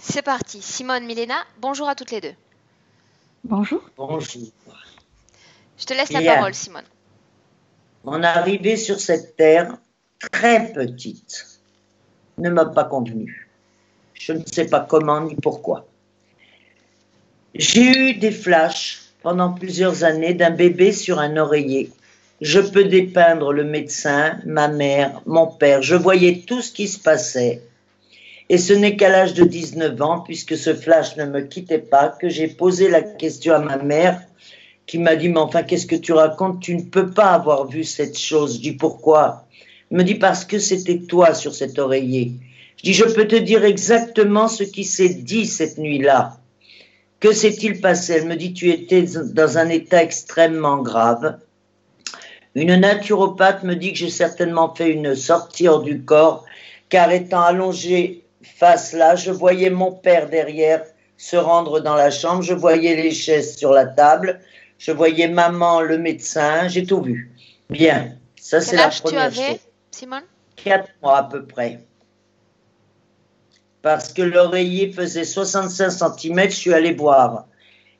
C'est parti. Simone, Milena, bonjour à toutes les deux. Bonjour. Bonjour. Je te laisse la Bien. parole, Simone. Mon arrivée sur cette terre, très petite, ne m'a pas convenu. Je ne sais pas comment ni pourquoi. J'ai eu des flashs pendant plusieurs années d'un bébé sur un oreiller. Je peux dépeindre le médecin, ma mère, mon père. Je voyais tout ce qui se passait. Et ce n'est qu'à l'âge de 19 ans, puisque ce flash ne me quittait pas, que j'ai posé la question à ma mère, qui m'a dit, mais enfin, qu'est-ce que tu racontes? Tu ne peux pas avoir vu cette chose. Je dis, pourquoi? Elle me dit, parce que c'était toi sur cet oreiller. Je dis, je peux te dire exactement ce qui s'est dit cette nuit-là. Que s'est-il passé? Elle me dit, tu étais dans un état extrêmement grave. Une naturopathe me dit que j'ai certainement fait une sortie hors du corps, car étant allongée face là, je voyais mon père derrière se rendre dans la chambre, je voyais les chaises sur la table, je voyais maman, le médecin, j'ai tout vu. Bien, ça c'est la première chose. Quel âge tu avais, Simone? 4 mois à peu près. Parce que l'oreiller faisait 65 cm, je suis allée voir.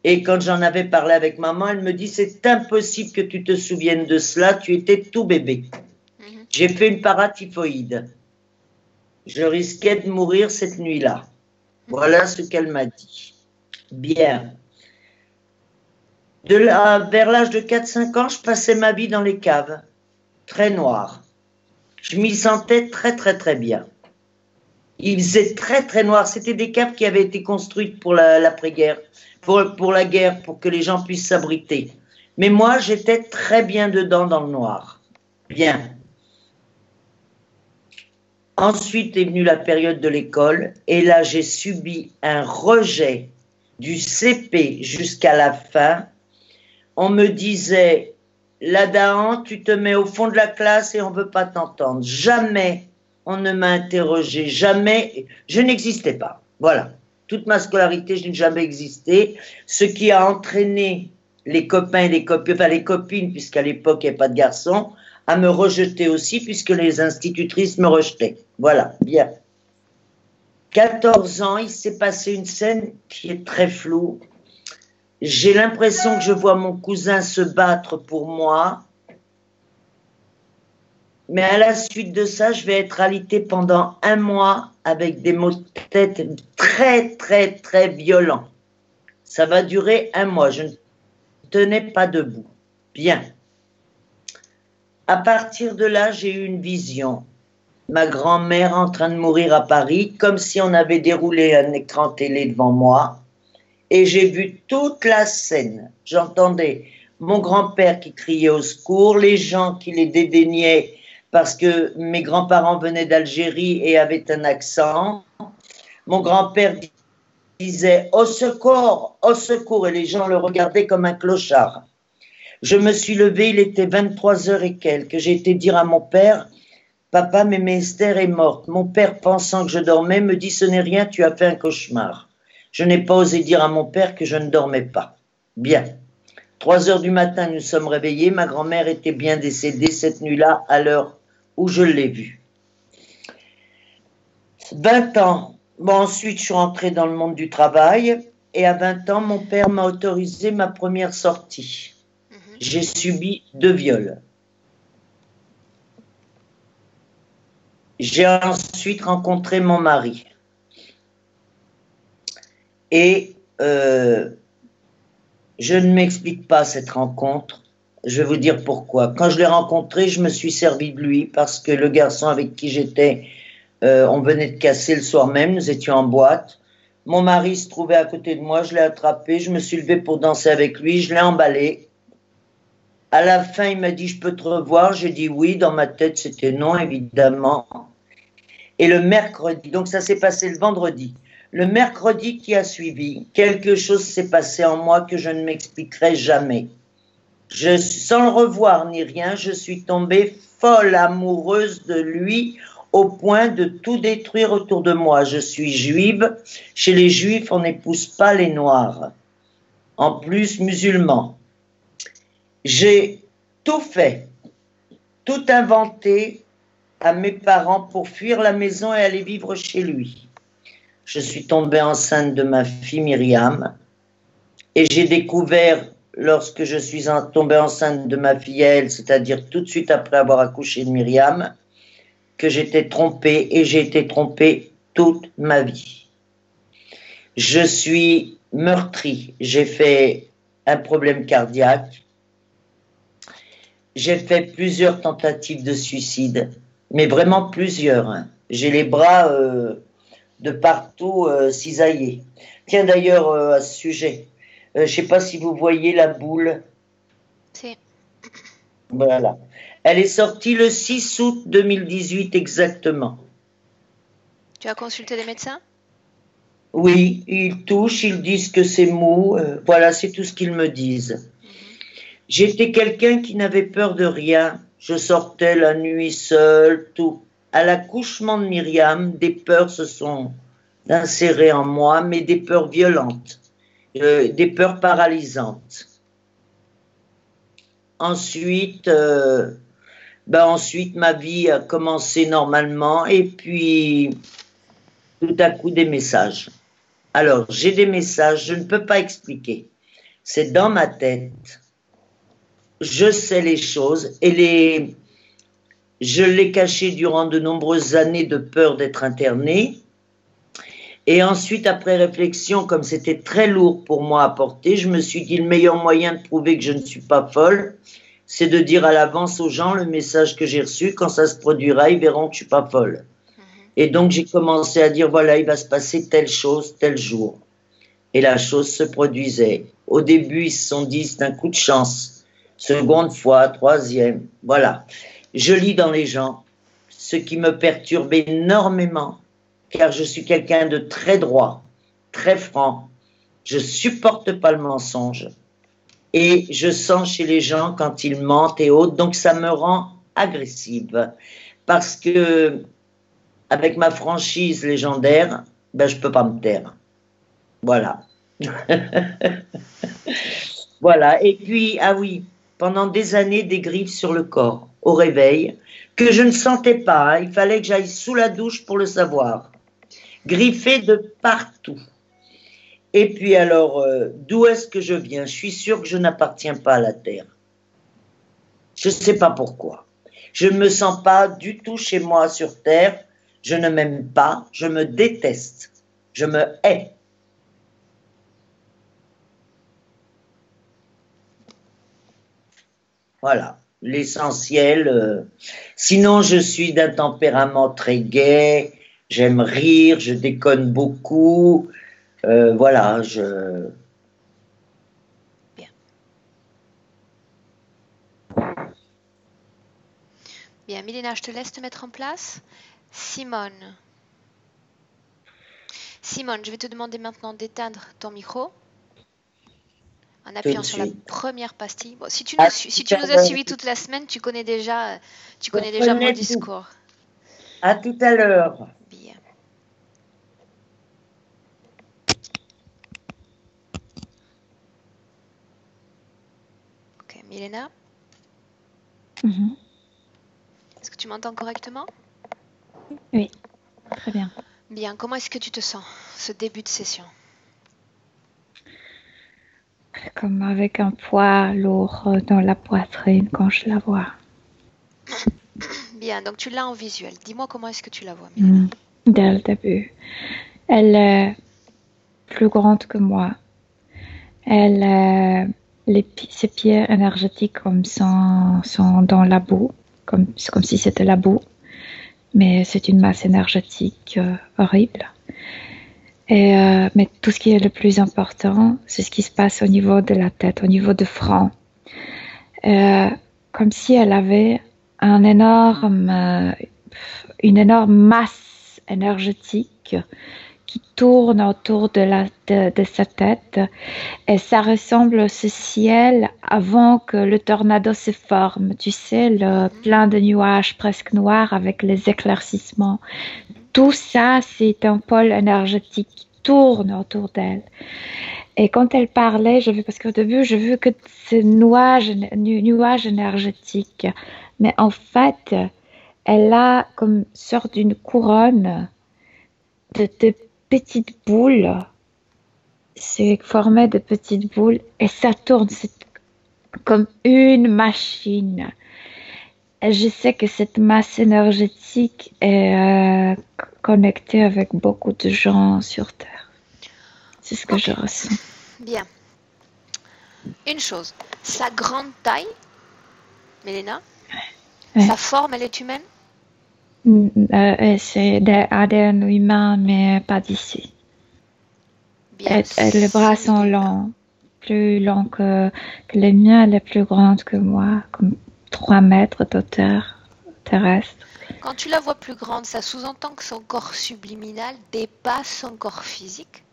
Et quand j'en avais parlé avec maman, elle me dit, c'est impossible que tu te souviennes de cela, tu étais tout bébé. J'ai fait une paratyphoïde. Je risquais de mourir cette nuit-là. Voilà ce qu'elle m'a dit. Bien. De là, vers l'âge de 4-5 ans, je passais ma vie dans les caves, très noires. Je m'y sentais très très très bien. Il faisait très très noir. C'était des caves qui avaient été construites pour l'après-guerre, pour la guerre, pour que les gens puissent s'abriter. Mais moi, j'étais très bien dedans dans le noir. Bien. Ensuite est venue la période de l'école et là, j'ai subi un rejet du CP jusqu'à la fin. On me disait, là-dedans, tu te mets au fond de la classe et on ne veut pas t'entendre. Jamais on ne m'a interrogé, jamais, je n'existais pas. Voilà, toute ma scolarité, je n'ai jamais existé, ce qui a entraîné les copains et les copines, enfin les copines, puisqu'à l'époque, il n'y avait pas de garçons, à me rejeter aussi, puisque les institutrices me rejetaient. Voilà, bien. 14 ans, il s'est passé une scène qui est très floue. J'ai l'impression que je vois mon cousin se battre pour moi. Mais à la suite de ça, je vais être alitée pendant 1 mois avec des maux de tête très, très, très violents. Ça va durer 1 mois. Je ne tenais pas debout. Bien. À partir de là, j'ai eu une vision. Ma grand-mère en train de mourir à Paris, comme si on avait déroulé un écran télé devant moi. Et j'ai vu toute la scène. J'entendais mon grand-père qui criait au secours, les gens qui les dédaignaient parce que mes grands-parents venaient d'Algérie et avaient un accent. Mon grand-père disait « Au secours, au secours !» et les gens le regardaient comme un clochard. Je me suis levée, il était 23h et quelques. J'ai été dire à mon père « Papa, mais Esther est morte. » Mon père, pensant que je dormais, me dit « Ce n'est rien, tu as fait un cauchemar. » Je n'ai pas osé dire à mon père que je ne dormais pas. Bien. 3h du matin, nous sommes réveillés. Ma grand-mère était bien décédée cette nuit-là, à l'heure où je l'ai vue. 20 ans. Bon, ensuite, je suis rentrée dans le monde du travail. Et à 20 ans, mon père m'a autorisé ma première sortie. J'ai subi 2 viols. J'ai ensuite rencontré mon mari. Et je ne m'explique pas cette rencontre. Je vais vous dire pourquoi. Quand je l'ai rencontré, je me suis servi de lui parce que le garçon avec qui j'étais, on venait de casser le soir même, nous étions en boîte. Mon mari se trouvait à côté de moi, je l'ai attrapé, je me suis levée pour danser avec lui, je l'ai emballé. À la fin, il m'a dit « Je peux te revoir ?» J'ai dit oui, dans ma tête c'était non, évidemment. Et le mercredi, donc ça s'est passé le vendredi. Le mercredi qui a suivi, quelque chose s'est passé en moi que je ne m'expliquerai jamais. Sans le revoir ni rien, je suis tombée folle amoureuse de lui au point de tout détruire autour de moi. Je suis juive. Chez les juifs, on n'épouse pas les noirs. En plus, musulmans. J'ai tout fait, tout inventé à mes parents pour fuir la maison et aller vivre chez lui. je suis tombée enceinte de ma fille Myriam. Et j'ai découvert, lorsque je suis tombée enceinte de ma fille elle, c'est-à-dire tout de suite après avoir accouché de Myriam, que j'étais trompée et j'ai été trompée toute ma vie. Je suis meurtrie. J'ai fait un problème cardiaque. J'ai fait plusieurs tentatives de suicide, mais vraiment plusieurs. Hein. J'ai les bras de partout cisaillés. Tiens d'ailleurs à ce sujet, je ne sais pas si vous voyez la boule. Si. Voilà. Elle est sortie le 6 août 2018 exactement. Tu as consulté des médecins? Oui, ils touchent, ils disent que c'est mou. Voilà, c'est tout ce qu'ils me disent. J'étais quelqu'un qui n'avait peur de rien. Je sortais la nuit seule, tout. À l'accouchement de Myriam, des peurs se sont insérées en moi, mais des peurs violentes, des peurs paralysantes. Ensuite, ensuite, ma vie a commencé normalement et puis tout à coup des messages. Alors, j'ai des messages, je ne peux pas expliquer. C'est dans ma tête. Je sais les choses et je l'ai caché durant de nombreuses années de peur d'être internée. Et ensuite, après réflexion, comme c'était très lourd pour moi à porter, je me suis dit le meilleur moyen de prouver que je ne suis pas folle, c'est de dire à l'avance aux gens le message que j'ai reçu. Quand ça se produira, ils verront que je ne suis pas folle. Et donc, j'ai commencé à dire, voilà, il va se passer telle chose, tel jour. Et la chose se produisait. Au début, ils se sont dit, c'est un coup de chance. Seconde fois, troisième, voilà. Je lis dans les gens, ce qui me perturbe énormément, car je suis quelqu'un de très droit, très franc. Je supporte pas le mensonge. Et je sens chez les gens quand ils mentent et autres, donc ça me rend agressive. Parce que, avec ma franchise légendaire, je peux pas me taire. Voilà. Voilà. Et puis, ah oui, pendant des années, des griffes sur le corps, au réveil, que je ne sentais pas. Hein. Il fallait que j'aille sous la douche pour le savoir. Griffées de partout. Et puis alors, d'où est-ce que je viens? Je suis sûre que je n'appartiens pas à la Terre. Je ne sais pas pourquoi. Je ne me sens pas du tout chez moi sur Terre. Je ne m'aime pas. Je me déteste. Je me hais. Voilà, l'essentiel. Sinon, je suis d'un tempérament très gai. J'aime rire. Je déconne beaucoup. Voilà, Bien. Bien, Milena, je te laisse te mettre en place. Simone. Simone, je vais te demander maintenant d'éteindre ton micro en appuyant sur la première pastille. Bon, si tu nous as suivis toute la semaine, tu connais déjà mon discours. À tout à l'heure. Bien. Ok, Milena. Est-ce que tu m'entends correctement? Oui, très bien. Bien, comment est-ce que tu te sens, ce début de session? Comme avec un poids lourd dans la poitrine quand je la vois. Bien, donc tu l'as en visuel. Dis-moi comment est-ce que tu la vois, Dès le début. Elle est plus grande que moi. Ses pieds énergétiques sont dans la boue, comme si c'était la boue. Mais c'est une masse énergétique horrible. Mais tout ce qui est le plus important, c'est ce qui se passe au niveau de la tête, au niveau du front. Comme si elle avait une énorme masse énergétique qui tourne autour de sa tête. Et ça ressemble au ciel avant que le tornado se forme. Tu sais, plein de nuages presque noirs avec les éclaircissements. Tout ça, c'est un pôle énergétique qui tourne autour d'elle. Et quand elle parlait, parce qu'au début, j'ai vu que ces nuages énergétiques. Mais en fait, elle a comme sorte d'une couronne de petites boules. C'est formé de petites boules et ça tourne. C'est comme une machine. Et je sais que cette masse énergétique est connectée avec beaucoup de gens sur Terre. C'est ce que je ressens. Bien. Une chose, sa grande taille, Milena, sa forme, elle est humaine? C'est des ADN humains, mais pas d'ici. Bien. Les bras sont longs, plus longs que les miens. Elle est plus grande que moi, comme 3 mètres d'auteur terrestre. Quand tu la vois plus grande, ça sous-entend que son corps subliminal dépasse son corps physique?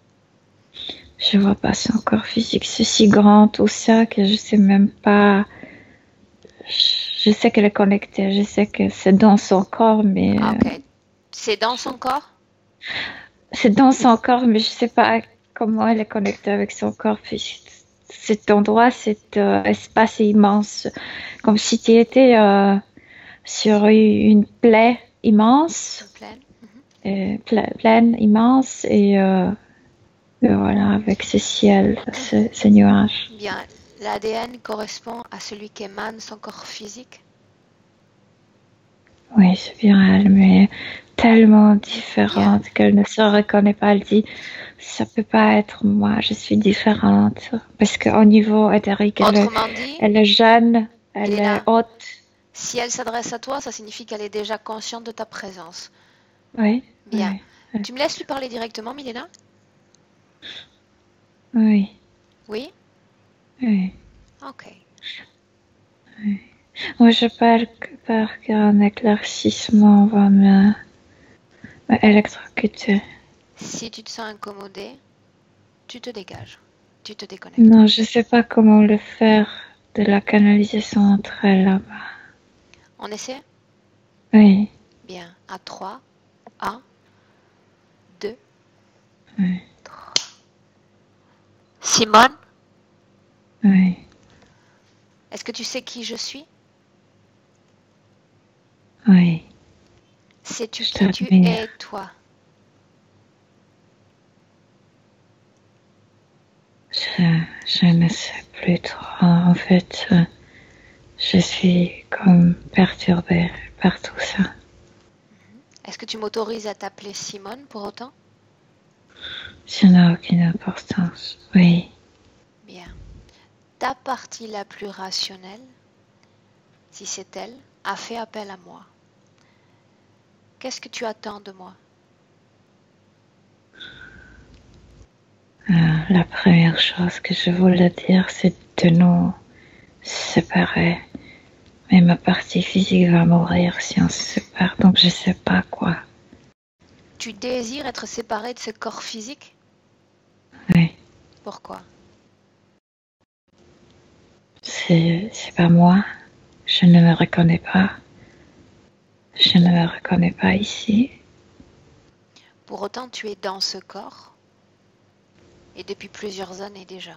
Je vois pas son corps physique. C'est si grand tout ça que je sais même pas. Je sais qu'elle est connectée. Je sais que c'est dans son corps, mais. Ok. C'est dans son corps? C'est dans son corps, mais je sais pas comment elle est connectée avec son corps physique. Cet endroit, cet espace est immense, comme si tu étais sur une plaie immense, plaine immense, et voilà, avec ce ciel, ce nuage. Bien, l'ADN correspond à celui qui émane son corps physique? Oui, c'est bien elle, mais tellement différente qu'elle ne se reconnaît pas. Elle dit, ça peut pas être moi, je suis différente. Parce qu'au niveau éthérique, elle est jeune, elle est haute. Si elle s'adresse à toi, ça signifie qu'elle est déjà consciente de ta présence. Oui. Bien. Oui. Tu me laisses lui parler directement, Milena? Oui. Oui? Oui. Ok. Oui. Moi, je peur qu'un éclaircissement va me électrocuter. Si tu te sens incommodé, tu te dégages. Tu te déconnectes. Non, je sais pas comment le faire de la canalisation entre elles là-bas. On essaie? Oui. Bien. À 3. 1, 2, Oui. 3. Simone? Oui. Est-ce que tu sais qui je suis? Oui. Sais-tu qui tu es, toi? Je ne sais plus trop. En fait, je suis comme perturbée par tout ça. Est-ce que tu m'autorises à t'appeler Simone pour autant? Ça n'a aucune importance. Oui. Bien. Ta partie la plus rationnelle, si c'est elle, a fait appel à moi. Qu'est-ce que tu attends de moi? La première chose que je voulais dire, c'est de nous séparer. Mais ma partie physique va mourir si on se sépare, donc je sais pas quoi. Tu désires être séparé de ce corps physique? Oui. Pourquoi? C'est pas moi. Je ne me reconnais pas. Je ne me reconnais pas ici. Pour autant, tu es dans ce corps. Et depuis plusieurs années déjà.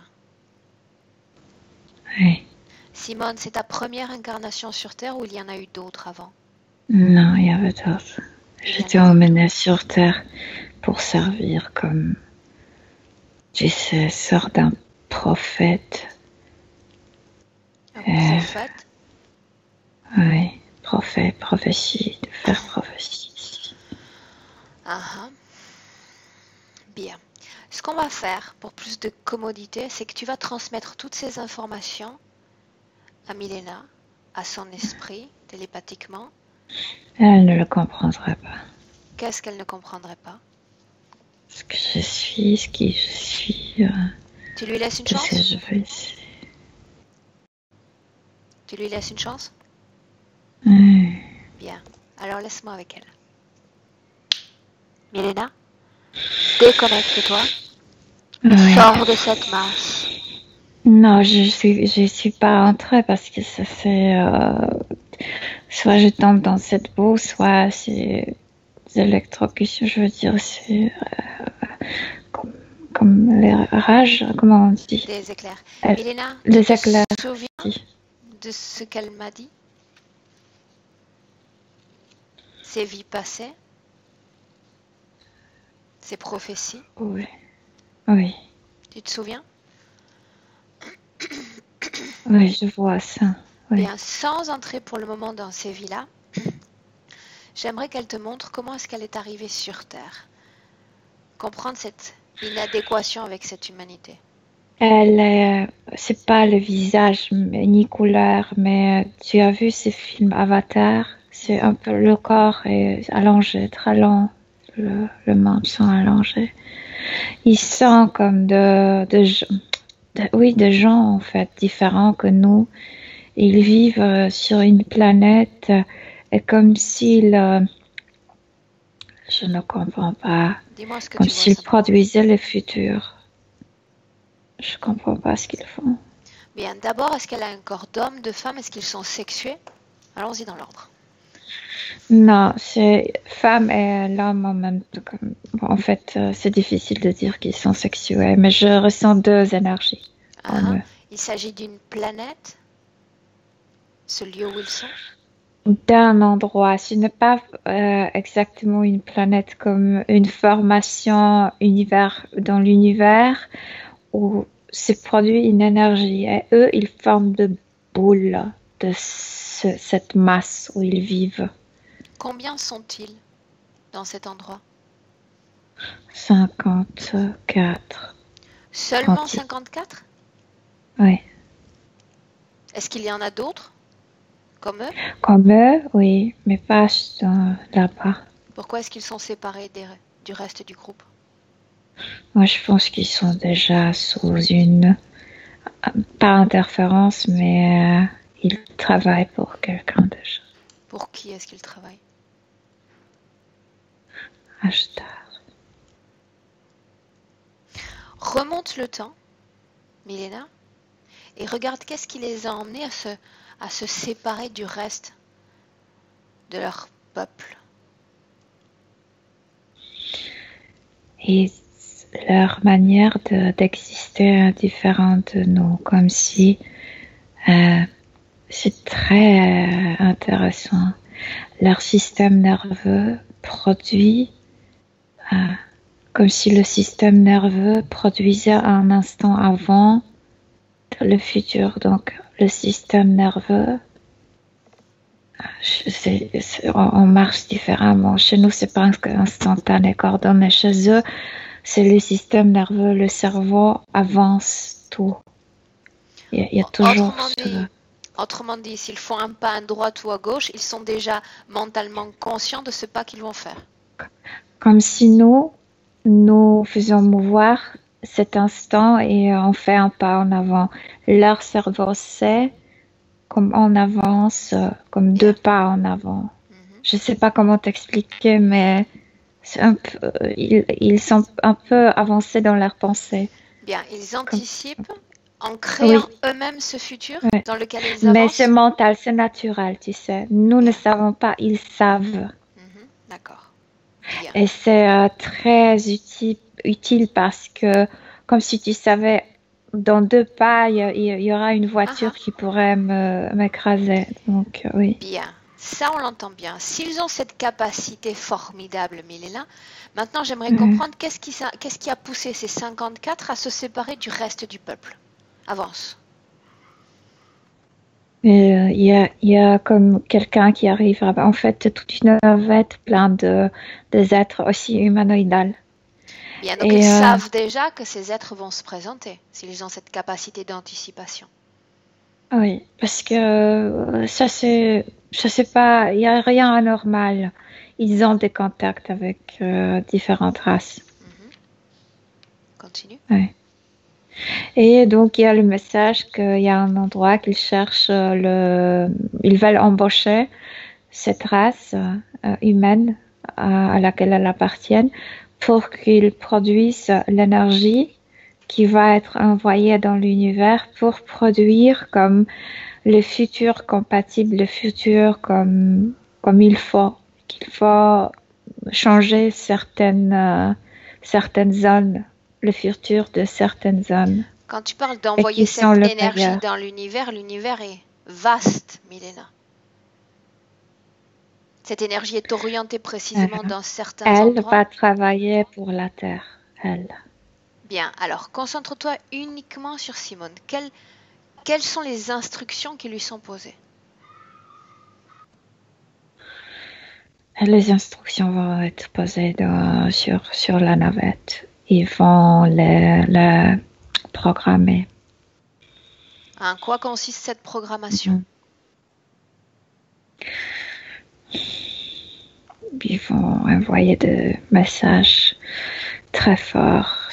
Oui. Simone, c'est ta première incarnation sur Terre ou il y en a eu d'autres avant? Non, il y avait d'autres. J'étais emmenée sur Terre pour servir comme, tu sais, sorte d'un prophète. Un prophète? Oui, prophétie, de faire prophétie. Bien. Ce qu'on va faire pour plus de commodité, c'est que tu vas transmettre toutes ces informations à Milena, à son esprit, télépathiquement. Elle ne le comprendrait pas. Qu'est-ce qu'elle ne comprendrait pas? Ce que je suis, ce qui je suis. Tu lui laisses une chance? Ce que je veux ici. Tu lui laisses une chance? Oui. Bien. Alors laisse-moi avec elle. Milena, déconnecte-toi. Oui. Sors de cette masse. Non, je suis pas entrée parce que ça c'est soit je tombe dans cette boue, soit c'est des électrocutions. Je veux dire, c'est comme les rages, comment on dit? Des éclairs. Milena, les tu éclairs. te souviens de ce qu'elle m'a dit? Ses vies passées? ces prophéties. Oui. Oui. Tu te souviens? Oui, je vois ça. Oui. Bien, sans entrer pour le moment dans ces vies-là, j'aimerais qu'elle te montre comment est-ce qu'elle est arrivée sur Terre. Comprendre cette inadéquation avec cette humanité. C'est pas le visage ni couleur, mais tu as vu ces films Avatar? C'est un peu le corps est allongé, très long, le menton allongé. Ils sont comme de gens en fait différents que nous. Ils vivent sur une planète et comme s'ils, je ne comprends pas, Dis-moi ce que comme tu vois s'ils simplement. produisaient le futur. Je comprends pas ce qu'ils font. Bien, d'abord, est-ce qu'elle a un corps d'homme, de femme? Est-ce qu'ils sont sexués? Allons-y dans l'ordre. Non, c'est femme et l'homme en même temps. En fait, c'est difficile de dire qu'ils sont sexuels, mais je ressens deux énergies en eux. Il s'agit d'une planète, ce lieu où ils sont? D'un endroit. Ce n'est pas exactement une planète comme une formation univers dans l'univers où se produit une énergie. Et eux, ils forment de boules de cette masse où ils vivent. Combien sont-ils dans cet endroit? 54. Seulement 36. 54? Oui. Est-ce qu'il y en a d'autres comme eux? Comme eux, oui, mais pas là-bas. Pourquoi est-ce qu'ils sont séparés du reste du groupe? Moi, je pense qu'ils sont déjà sous une, pas interférence, mais ils travaillent pour quelqu'un déjà. Pour qui est-ce qu'ils travaillent? Acheteur. Remonte le temps, Milena, et regarde qu'est-ce qui les a emmenés à se séparer du reste de leur peuple. Et leur manière d'exister est différente de nous, comme si c'est très intéressant. Leur système nerveux produit comme si le système nerveux produisait un instant avant le futur. Donc, le système nerveux, on marche différemment. Chez nous, c'est pas instantané, coordonné. Chez eux, c'est le système nerveux, le cerveau avance tout. Il y a toujours Autrement dit, s'ils font un pas à droite ou à gauche, ils sont déjà mentalement conscients de ce pas qu'ils vont faire. Comme si nous faisons mouvoir cet instant et on fait un pas en avant. Leur cerveau sait comme on avance, comme deux pas en avant. Je ne sais pas comment t'expliquer, mais c'est un peu, ils sont un peu avancés dans leur pensée. Bien, ils anticipent en créant eux-mêmes ce futur dans lequel ils avancent. Mais c'est mental, c'est naturel, tu sais. Nous ne savons pas, ils savent. D'accord. Et c'est très utile parce que, comme si tu savais, dans deux pas, il y aura une voiture qui pourrait m'écraser. Donc, oui. Bien, ça on l'entend bien. S'ils ont cette capacité formidable, Milena, maintenant j'aimerais comprendre qu'est-ce qui a poussé ces 54 à se séparer du reste du peuple. Avance. Il y a comme quelqu'un qui arrive, en fait, toute une navette pleine de êtres aussi humanoïdales. Bien, donc ils savent déjà que ces êtres vont se présenter, s'ils ont cette capacité d'anticipation. Oui, parce que ça c'est pas, il n'y a rien d'anormal. Ils ont des contacts avec différentes races. Continue. Oui. Et donc, il y a le message qu'il y a un endroit qu'ils cherchent, ils veulent embaucher cette race humaine à laquelle elles appartiennent pour qu'ils produisent l'énergie qui va être envoyée dans l'univers pour produire comme le futur compatible, le futur comme il faut, qu'il faut changer certaines zones, le futur de certaines zones. Quand tu parles d'envoyer cette énergie dans l'univers, l'univers est vaste, Milena. Cette énergie est orientée précisément dans certains Elle endroits. va travailler pour la Terre, elle. Bien, alors concentre-toi uniquement sur Simone. Quelles sont les instructions qui lui sont posées? Les instructions vont être posées sur la navette. Ils vont les programmer. En quoi consiste cette programmation? Ils vont envoyer des messages très forts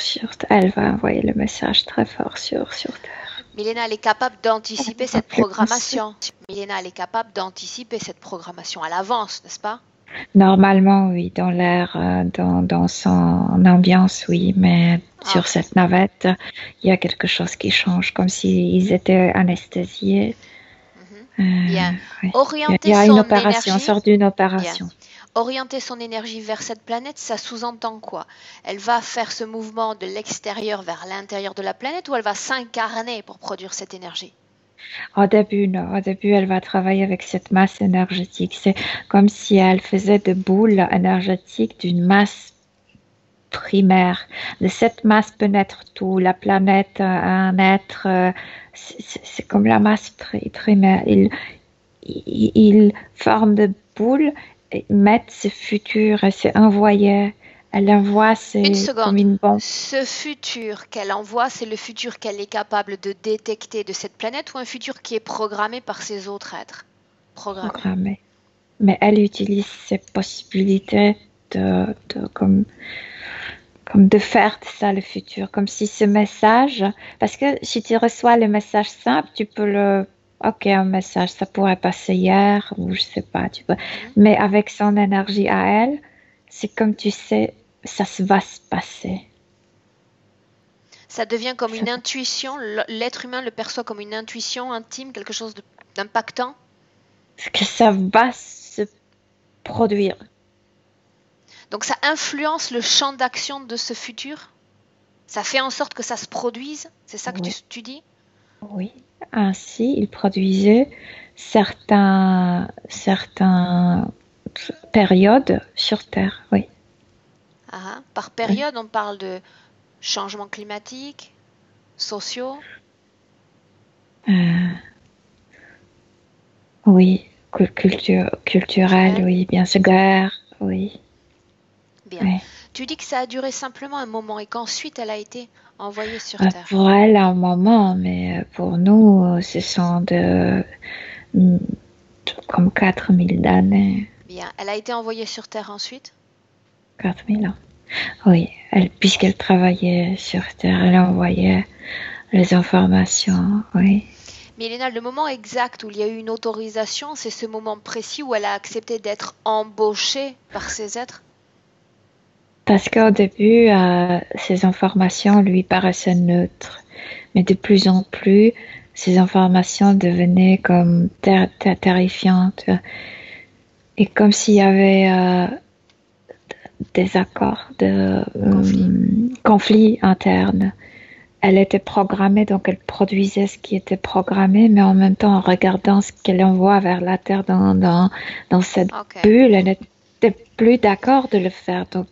elle va envoyer le message très fort sur Terre. Milena, elle est capable d'anticiper cette programmation. Milena, elle est capable d'anticiper cette programmation à l'avance, n'est-ce pas? Normalement, oui, dans l'air, dans son ambiance, oui, mais sur cette navette, il y a quelque chose qui change, comme s'ils étaient anesthésiés. Bien. Il y a une opération, on sort d'une opération. Bien. Orienter son énergie vers cette planète, ça sous-entend quoi? Elle va faire ce mouvement de l'extérieur vers l'intérieur de la planète ou elle va s'incarner pour produire cette énergie? Au début, non. Au début, elle va travailler avec cette masse énergétique. C'est comme si elle faisait des boules énergétiques d'une masse primaire. De cette masse peut naître tout. La planète, un être, c'est comme la masse primaire. Il forme des boules, et mettent ce futur et c'est envoyé. Elle envoie, c'est comme une bombe. Ce futur qu'elle envoie, c'est le futur qu'elle est capable de détecter de cette planète ou un futur qui est programmé par ses autres êtres? Programmé. Mais elle utilise ces possibilités comme de faire de ça le futur. Comme si ce message, parce que si tu reçois le message simple, tu peux ok, un message, ça pourrait passer hier, ou je sais pas, tu peux. Mais avec son énergie à elle, c'est comme tu sais, ça va se passer. Ça devient comme une intuition, l'être humain le perçoit comme une intuition intime, quelque chose d'impactant? Que ça va se produire. Donc ça influence le champ d'action de ce futur? Ça fait en sorte que ça se produise? C'est ça que tu dis? Oui. Ainsi, il produisait certaines périodes sur Terre, oui. Par période, on parle de changements climatiques, sociaux? Oui, culturel, oui, bien sûr, guerre, oui. Bien. Oui. Tu dis que ça a duré simplement un moment et qu'ensuite elle a été envoyée sur Terre. Pour elle, un moment, mais pour nous, ce sont comme 4000 années. Bien. Elle a été envoyée sur Terre ensuite? 4000 ans. Oui, puisqu'elle travaillait sur Terre, elle envoyait les informations, oui. Milena, le moment exact où il y a eu une autorisation, c'est ce moment précis où elle a accepté d'être embauchée par ces êtres? Parce qu'au début, ces informations lui paraissaient neutres. Mais de plus en plus, ces informations devenaient comme terrifiantes. Et comme s'il y avait des accords, conflits internes. Elle était programmée, donc elle produisait ce qui était programmé, mais en même temps, en regardant ce qu'elle envoie vers la Terre dans cette bulle, elle n'était plus d'accord de le faire. Donc,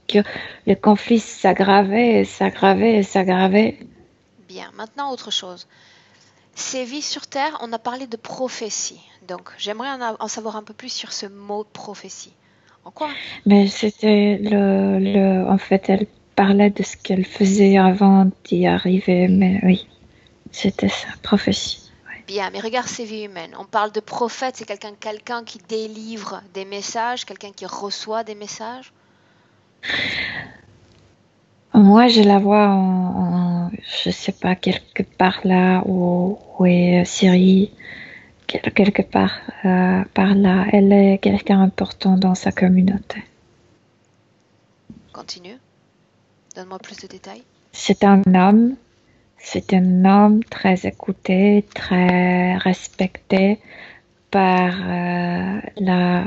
le conflit s'aggravait, s'aggravait, s'aggravait. Bien, maintenant autre chose. Ces vies sur Terre, on a parlé de prophétie. Donc, j'aimerais en savoir un peu plus sur ce mot prophétie. En quoi? Mais c'était en fait, elle parlait de ce qu'elle faisait avant d'y arriver, mais oui, c'était ça, prophétie. Ouais. Bien, mais regarde ces vies humaines. On parle de prophète, c'est quelqu'un qui délivre des messages, quelqu'un qui reçoit des messages. Moi, je la vois je sais pas, quelque part là où est Syrie, quelque part par là. Elle est quelqu'un important dans sa communauté. Continue. Donne-moi plus de détails. C'est un homme très écouté, très respecté par la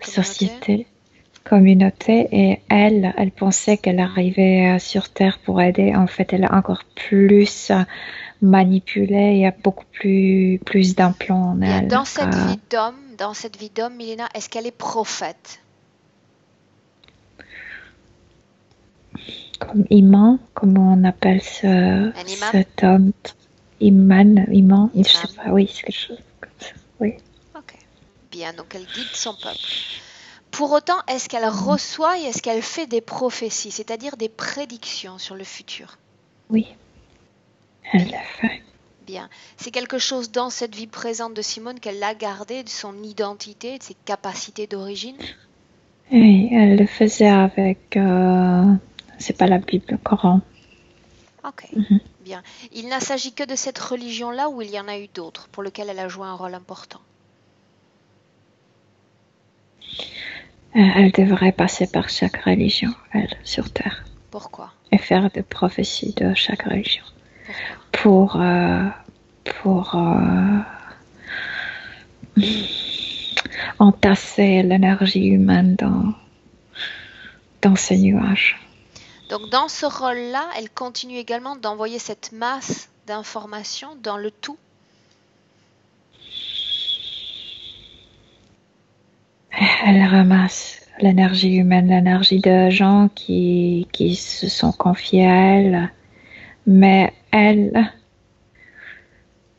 société, communauté et elle pensait qu'elle arrivait sur Terre pour aider. En fait, elle a encore plus manipulé. Il y a beaucoup plus d'implants en elle. Dans cette vie d'homme, Milena, est-ce qu'elle est prophète? Comme imam, comment on appelle cet homme? Imam, je sais pas, oui, c'est quelque chose comme ça, oui. Ok, bien, donc elle guide son peuple. Pour autant, est-ce qu'elle reçoit et est-ce qu'elle fait des prophéties, c'est-à-dire des prédictions sur le futur? Oui, elle le fait. Bien, c'est quelque chose dans cette vie présente de Simone qu'elle a gardé, de son identité, de ses capacités d'origine? Oui, elle le faisait avec, c'est pas la Bible, le Coran. Ok, bien. Il n'a s'agit que de cette religion-là ou il y en a eu d'autres pour lesquelles elle a joué un rôle important? Elle devrait passer par chaque religion, elle, sur Terre. Pourquoi? Et faire des prophéties de chaque religion. Pourquoi? Pour entasser l'énergie humaine dans ces nuages. Donc dans ce rôle-là, elle continue également d'envoyer cette masse d'informations dans le tout? Elle ramasse l'énergie humaine, l'énergie de gens qui se sont confiés à elle, mais elle,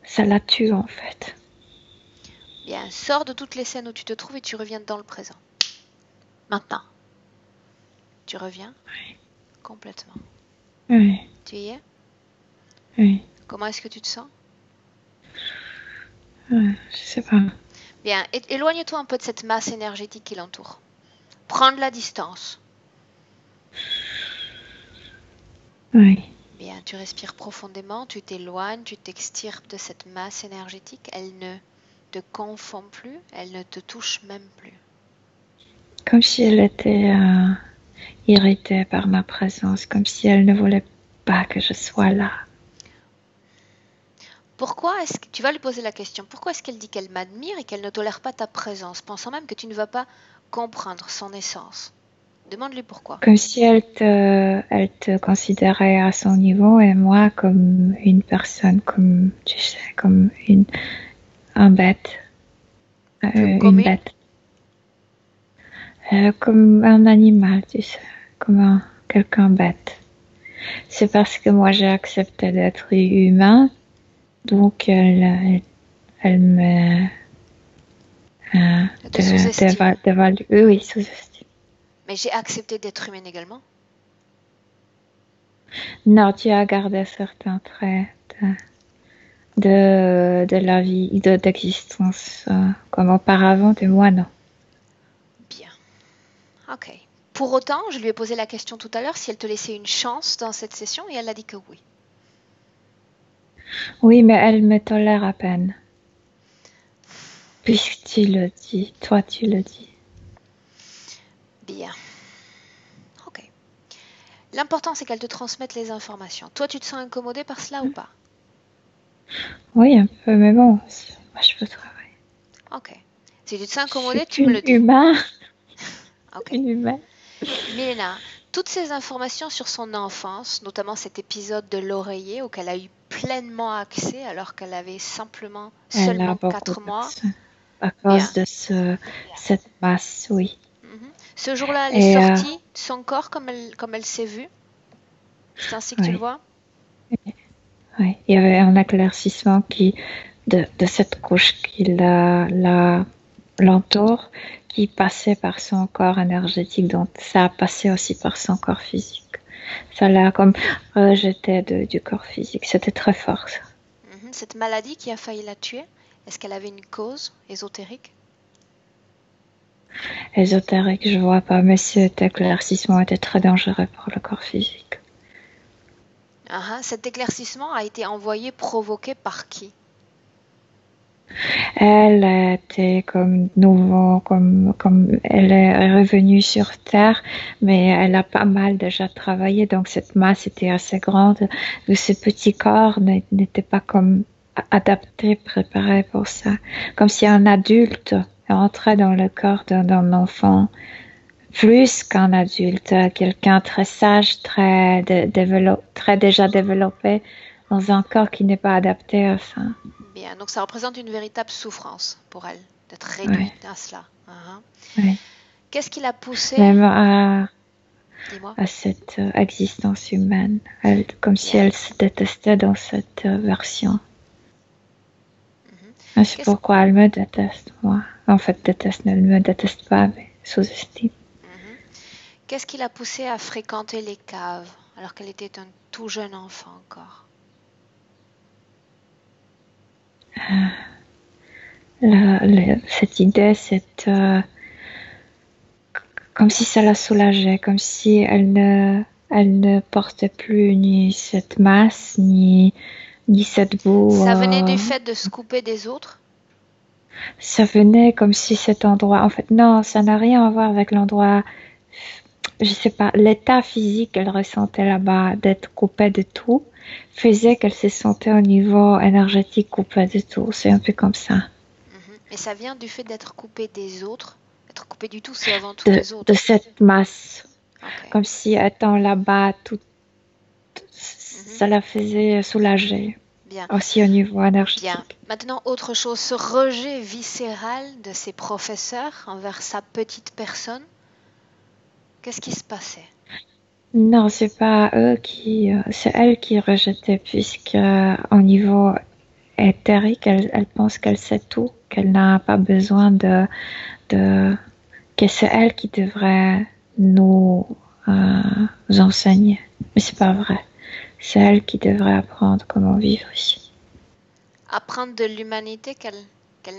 ça la tue en fait. Bien, sors de toutes les scènes où tu te trouves et tu reviens dans le présent. Maintenant. Tu reviens? Oui. Complètement. Oui. Tu y es? Oui. Comment est-ce que tu te sens? Je sais pas. Bien, éloigne-toi un peu de cette masse énergétique qui l'entoure. Prends de la distance. Oui. Bien, tu respires profondément, tu t'éloignes, tu t'extirpes de cette masse énergétique. Elle ne te confond plus, elle ne te touche même plus. Comme si elle était irritée par ma présence, comme si elle ne voulait pas que je sois là. Pourquoi est-ce que tu vas lui poser la question? Pourquoi est-ce qu'elle dit qu'elle m'admire et qu'elle ne tolère pas ta présence, pensant même que tu ne vas pas comprendre son essence? Demande-lui pourquoi. Comme si elle te considérait à son niveau et moi comme une personne, comme tu sais, comme un bête, une bête, comme un animal, tu sais, comme quelqu'un bête. C'est parce que moi j'ai accepté d'être humain, donc elle me dévalue. Oui, sous-estime. Mais j'ai accepté d'être humaine également. Non, tu as gardé certains traits de la vie, d'existence comme auparavant, et moi non. Bien. Ok. Pour autant, je lui ai posé la question tout à l'heure si elle te laissait une chance dans cette session et elle a dit que oui. Oui, mais elle me tolère à peine. Puisque tu le dis, toi tu le dis. Bien. Ok. L'important c'est qu'elle te transmette les informations. Toi, tu te sens incommodé par cela ou pas? Oui, un peu, mais bon, moi je peux travailler. Ok. Si tu te sens incommodé, tu me le dis. Humain. Ok. Une humaine. Milena, toutes ces informations sur son enfance, notamment cet épisode de l'oreiller auquel elle a eu pleinement accès alors qu'elle avait seulement 4 mois. À cause de cette masse, oui. Ce jour-là, elle est sortie de son corps comme elle s'est vue. C'est ainsi que tu le vois? Oui, il y avait un éclaircissement de cette couche qui l'entoure, qui passait par son corps énergétique, donc ça a passé aussi par son corps physique. Ça l'a comme rejeté du corps physique. C'était très fort, ça. Cette maladie qui a failli la tuer, est-ce qu'elle avait une cause ésotérique? Ésotérique, je vois pas, mais cet éclaircissement était très dangereux pour le corps physique. Cet éclaircissement a été provoqué par qui? Elle était comme nouveau, comme elle est revenue sur Terre, mais elle a pas mal déjà travaillé, donc cette masse était assez grande. Donc ce petit corps n'était pas comme adapté, préparé pour ça. Comme si un adulte entrait dans le corps d'un enfant plus qu'un adulte, quelqu'un très sage, très déjà développé dans un corps qui n'est pas adapté à ça. Bien, donc ça représente une véritable souffrance pour elle, d'être réduite Ouais. à cela. Ouais. Qu'est-ce qui l'a poussée Même à Dis-moi. cette existence humaine, comme si Bien. elle se détestait dans cette version. Mhm. C'est pourquoi elle me déteste, moi. En fait, déteste, elle ne me déteste pas, mais sous-estime. Mhm. Qu'est-ce qui l'a poussée à fréquenter les caves alors qu'elle était un tout jeune enfant encore? Cette idée, comme si ça la soulageait, comme si elle ne portait plus ni cette masse, ni cette boue. Ça venait du fait de se couper des autres? Ça venait comme si cet endroit, en fait, non, ça n'a rien à voir avec l'endroit, je sais pas, l'état physique qu'elle ressentait là-bas, d'être coupée de tout, faisait qu'elle se sentait au niveau énergétique coupée de tout. C'est un peu comme ça. Mais ça vient du fait d'être coupée des autres. Être coupée du tout, c'est avant tout les autres. De cette masse. Okay. Comme si étant là-bas, tout, ça la faisait soulager. Bien. Aussi au niveau énergétique. Bien. Maintenant, autre chose, ce rejet viscéral de ses professeurs envers sa petite personne, qu'est-ce qui se passait? Non, c'est pas eux c'est elle qui rejetait, puisque au niveau éthérique, elle pense qu'elle sait tout, qu'elle n'a pas besoin que c'est elle qui devrait nous enseigner. Mais c'est pas vrai. C'est elle qui devrait apprendre comment vivre ici. Apprendre de l'humanité qu'elle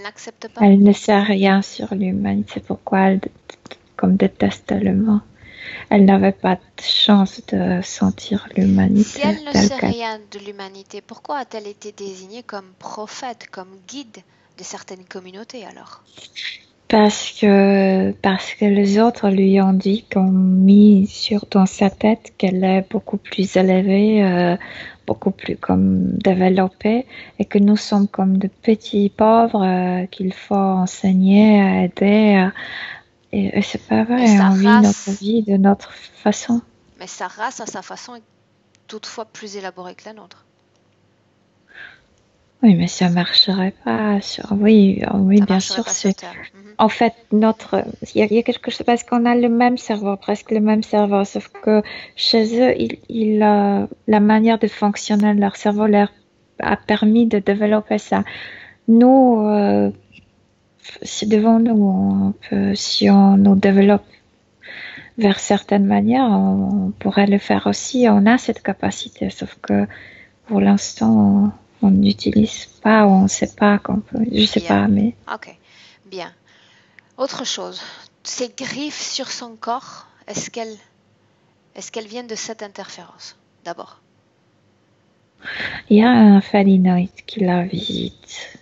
n'accepte pas? Elle ne sait rien sur l'humanité, c'est pourquoi elle déteste le mot. Elle n'avait pas de chance de sentir l'humanité. Si elle ne sait rien de l'humanité, pourquoi a-t-elle été désignée comme prophète, comme guide de certaines communautés alors? Parce que les autres lui ont dit, qu'on mis dans sa tête qu'elle est beaucoup plus élevée, beaucoup plus comme développée, et que nous sommes comme de petits pauvres qu'il faut enseigner, aider. Et c'est pas vrai, on vit notre vie de notre façon. Mais sa race, à sa façon, est toutefois plus élaborée que la nôtre. Oui, mais ça marcherait pas. Oui, bien sûr. En fait, il y a quelque chose, parce qu'on a le même cerveau, presque le même cerveau, sauf que chez eux, la manière de fonctionner de leur cerveau leur a permis de développer ça. Nous, c'est devant nous. Si on nous développe vers certaines manières, on pourrait le faire aussi. On a cette capacité, sauf que pour l'instant, on n'utilise pas, on ne sait pas qu'on peut. Je ne sais pas, mais. Ok, bien. Autre chose, ces griffes sur son corps, est-ce qu'elles viennent de cette interférence, d'abord? Il y a un phalinoïde qui la visite.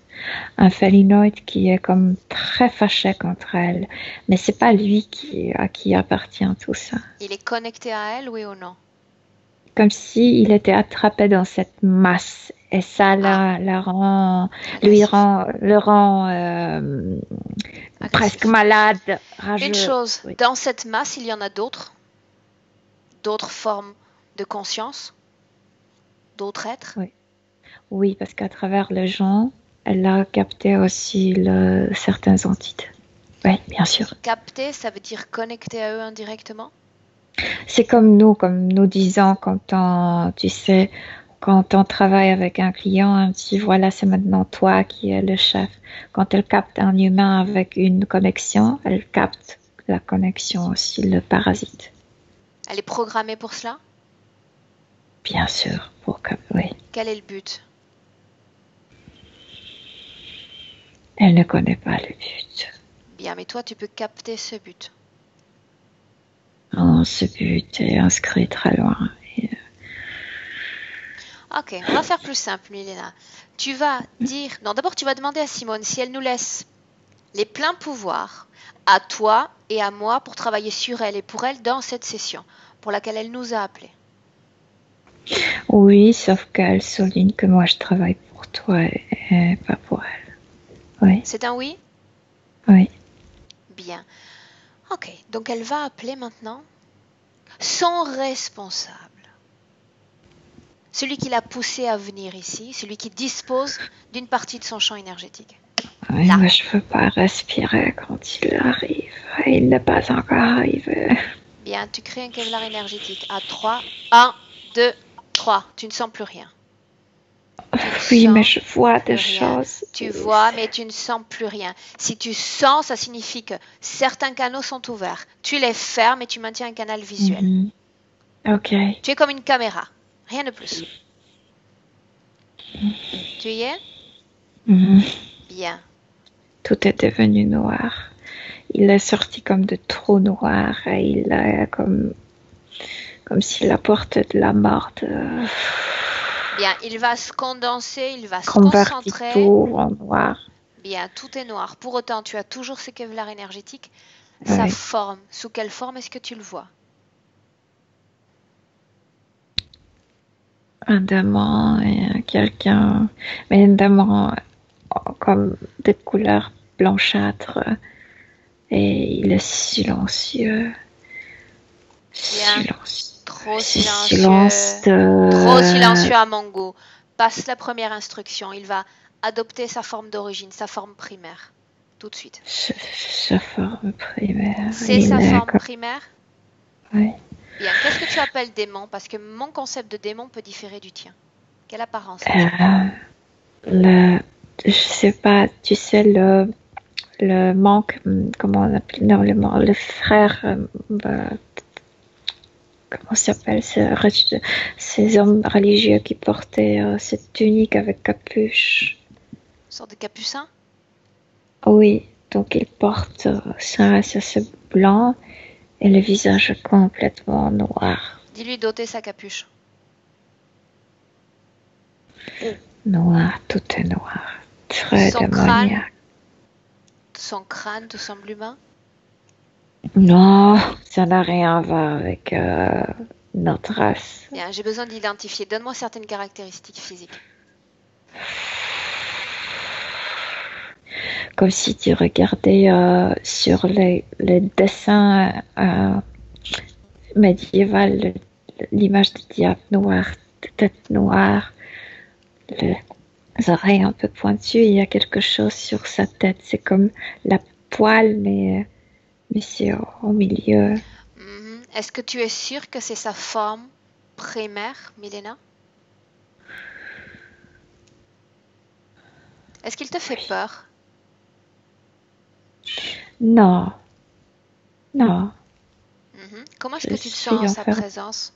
Un phalinoïde qui est comme très fâché contre elle. Mais c'est pas lui à qui appartient tout ça. Il est connecté à elle, oui ou non? Comme s'il était attrapé dans cette masse. Et ça le rend presque malade, rageux. Une chose, dans cette masse, il y en a d'autres formes de conscience, d'autres êtres? Oui, parce qu'à travers les gens, elle a capté aussi certaines entités. Oui, bien sûr. Capter, ça veut dire connecter à eux indirectement? C'est comme nous disons quand on travaille avec un client, on dit voilà, c'est maintenant toi qui es le chef. Quand elle capte un humain avec une connexion, elle capte la connexion aussi, le parasite. Elle est programmée pour cela? Bien sûr, oui. Quel est le but? Elle ne connaît pas le but. Bien, mais toi, tu peux capter ce but. Oh, ce but est inscrit très loin. Ok, on va faire plus simple, Milena. Tu vas dire... Non, d'abord, tu vas demander à Simone si elle nous laisse les pleins pouvoirs à toi et à moi pour travailler sur elle et pour elle dans cette session pour laquelle elle nous a appelés. Oui, sauf qu'elle souligne que moi, je travaille pour toi et pas pour elle. Oui. C'est un oui? Oui. Bien. Ok, donc elle va appeler maintenant son responsable. Celui qui l'a poussé à venir ici, celui qui dispose d'une partie de son champ énergétique. Oui, Là. mais je ne peux pas respirer quand il arrive. Il n'est pas encore arrivé. Bien, tu crées un Kevlar énergétique à 3. 1, 2, 3. Tu ne sens plus rien. Oui, mais je vois des choses. Tu vois, mais tu ne sens plus rien. Si tu sens, ça signifie que certains canaux sont ouverts. Tu les fermes et tu maintiens un canal visuel. Ok. Tu es comme une caméra. Rien de plus. Tu y es? Bien. Tout est devenu noir. Il est sorti comme de trous noirs et il est comme si la porte de la mort Bien, il va se condenser, il va se convertit concentrer. tout en noir. Bien, tout est noir. Pour autant, tu as toujours ce Kevlar énergétique. Oui. Sa forme, sous quelle forme est-ce que tu le vois? Un démon et quelqu'un, mais un démon comme de couleur blanchâtre et il est silencieux. Silencieux. Trop silencieux. Trop silencieux à mon goût. Passe la première instruction. Il va adopter sa forme d'origine, sa forme primaire. Tout de suite. Sa forme primaire. C'est sa forme primaire? Oui. Bien. Qu'est-ce que tu appelles démon? Parce que mon concept de démon peut différer du tien. Quelle apparence? Je sais pas, tu sais, le manque, comment on appelle, non, le frère, comment s'appelle, ces hommes religieux qui portaient cette tunique avec capuche. Une sorte de capucin? Oui, donc ils portent ça assez blanc et le visage complètement noir. Dis-lui d'ôter sa capuche. Noir, tout est noir. Très démoniaque. Son crâne te semble humain? Non, ça n'a rien à voir avec notre race. Bien, j'ai besoin d'identifier. Donne-moi certaines caractéristiques physiques. Comme si tu regardais sur les dessins médiévaux l'image du diable noir, de tête noire, les oreilles un peu pointues, il y a quelque chose sur sa tête. C'est comme la poêle, mais c'est au milieu. Est-ce que tu es sûr que c'est sa forme primaire, Milena? Est-ce qu'il te fait peur? Non. Comment est-ce que tu te sens en sa présence?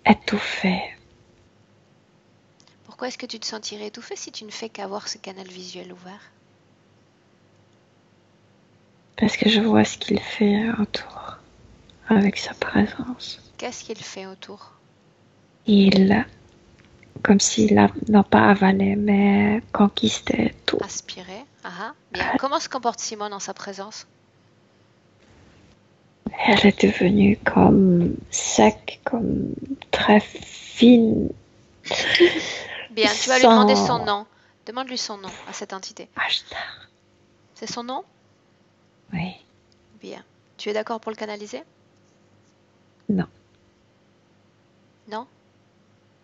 Étouffée. Pourquoi est-ce que tu te sentirais étouffée si tu ne fais qu'avoir ce canal visuel ouvert? Parce que je vois ce qu'il fait autour, avec sa présence. Qu'est-ce qu'il fait autour? Comme s'il n'a pas avalé, mais conquisté tout. Aspiré. Bien. Comment se comporte Simone en sa présence? Elle est devenue comme sec, comme très fine. Bien, tu vas lui demander son nom. Demande-lui son nom à cette entité. Ashtar. C'est son nom? Oui. Bien. Tu es d'accord pour le canaliser? Non. Non?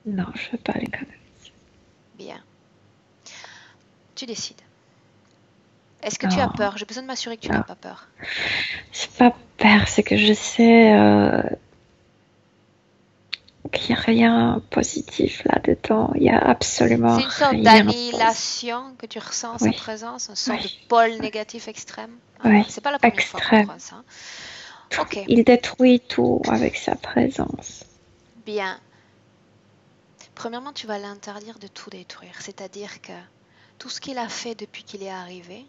Non, je ne veux pas le canaliser. Bien. Tu décides. Est-ce que tu as peur? J'ai besoin de m'assurer que tu n'as pas peur. C'est pas peur, c'est que je sais qu'il n'y a rien positif là-dedans. Il n'y a absolument rien. C'est une sorte d'annihilation que tu ressens en sa présence, une sorte de pôle négatif extrême. C'est pas la première fois qu'on croit ça. Ok. Il détruit tout avec sa présence. Bien. Premièrement, tu vas l'interdire de tout détruire. C'est-à-dire que tout ce qu'il a fait depuis qu'il est arrivé,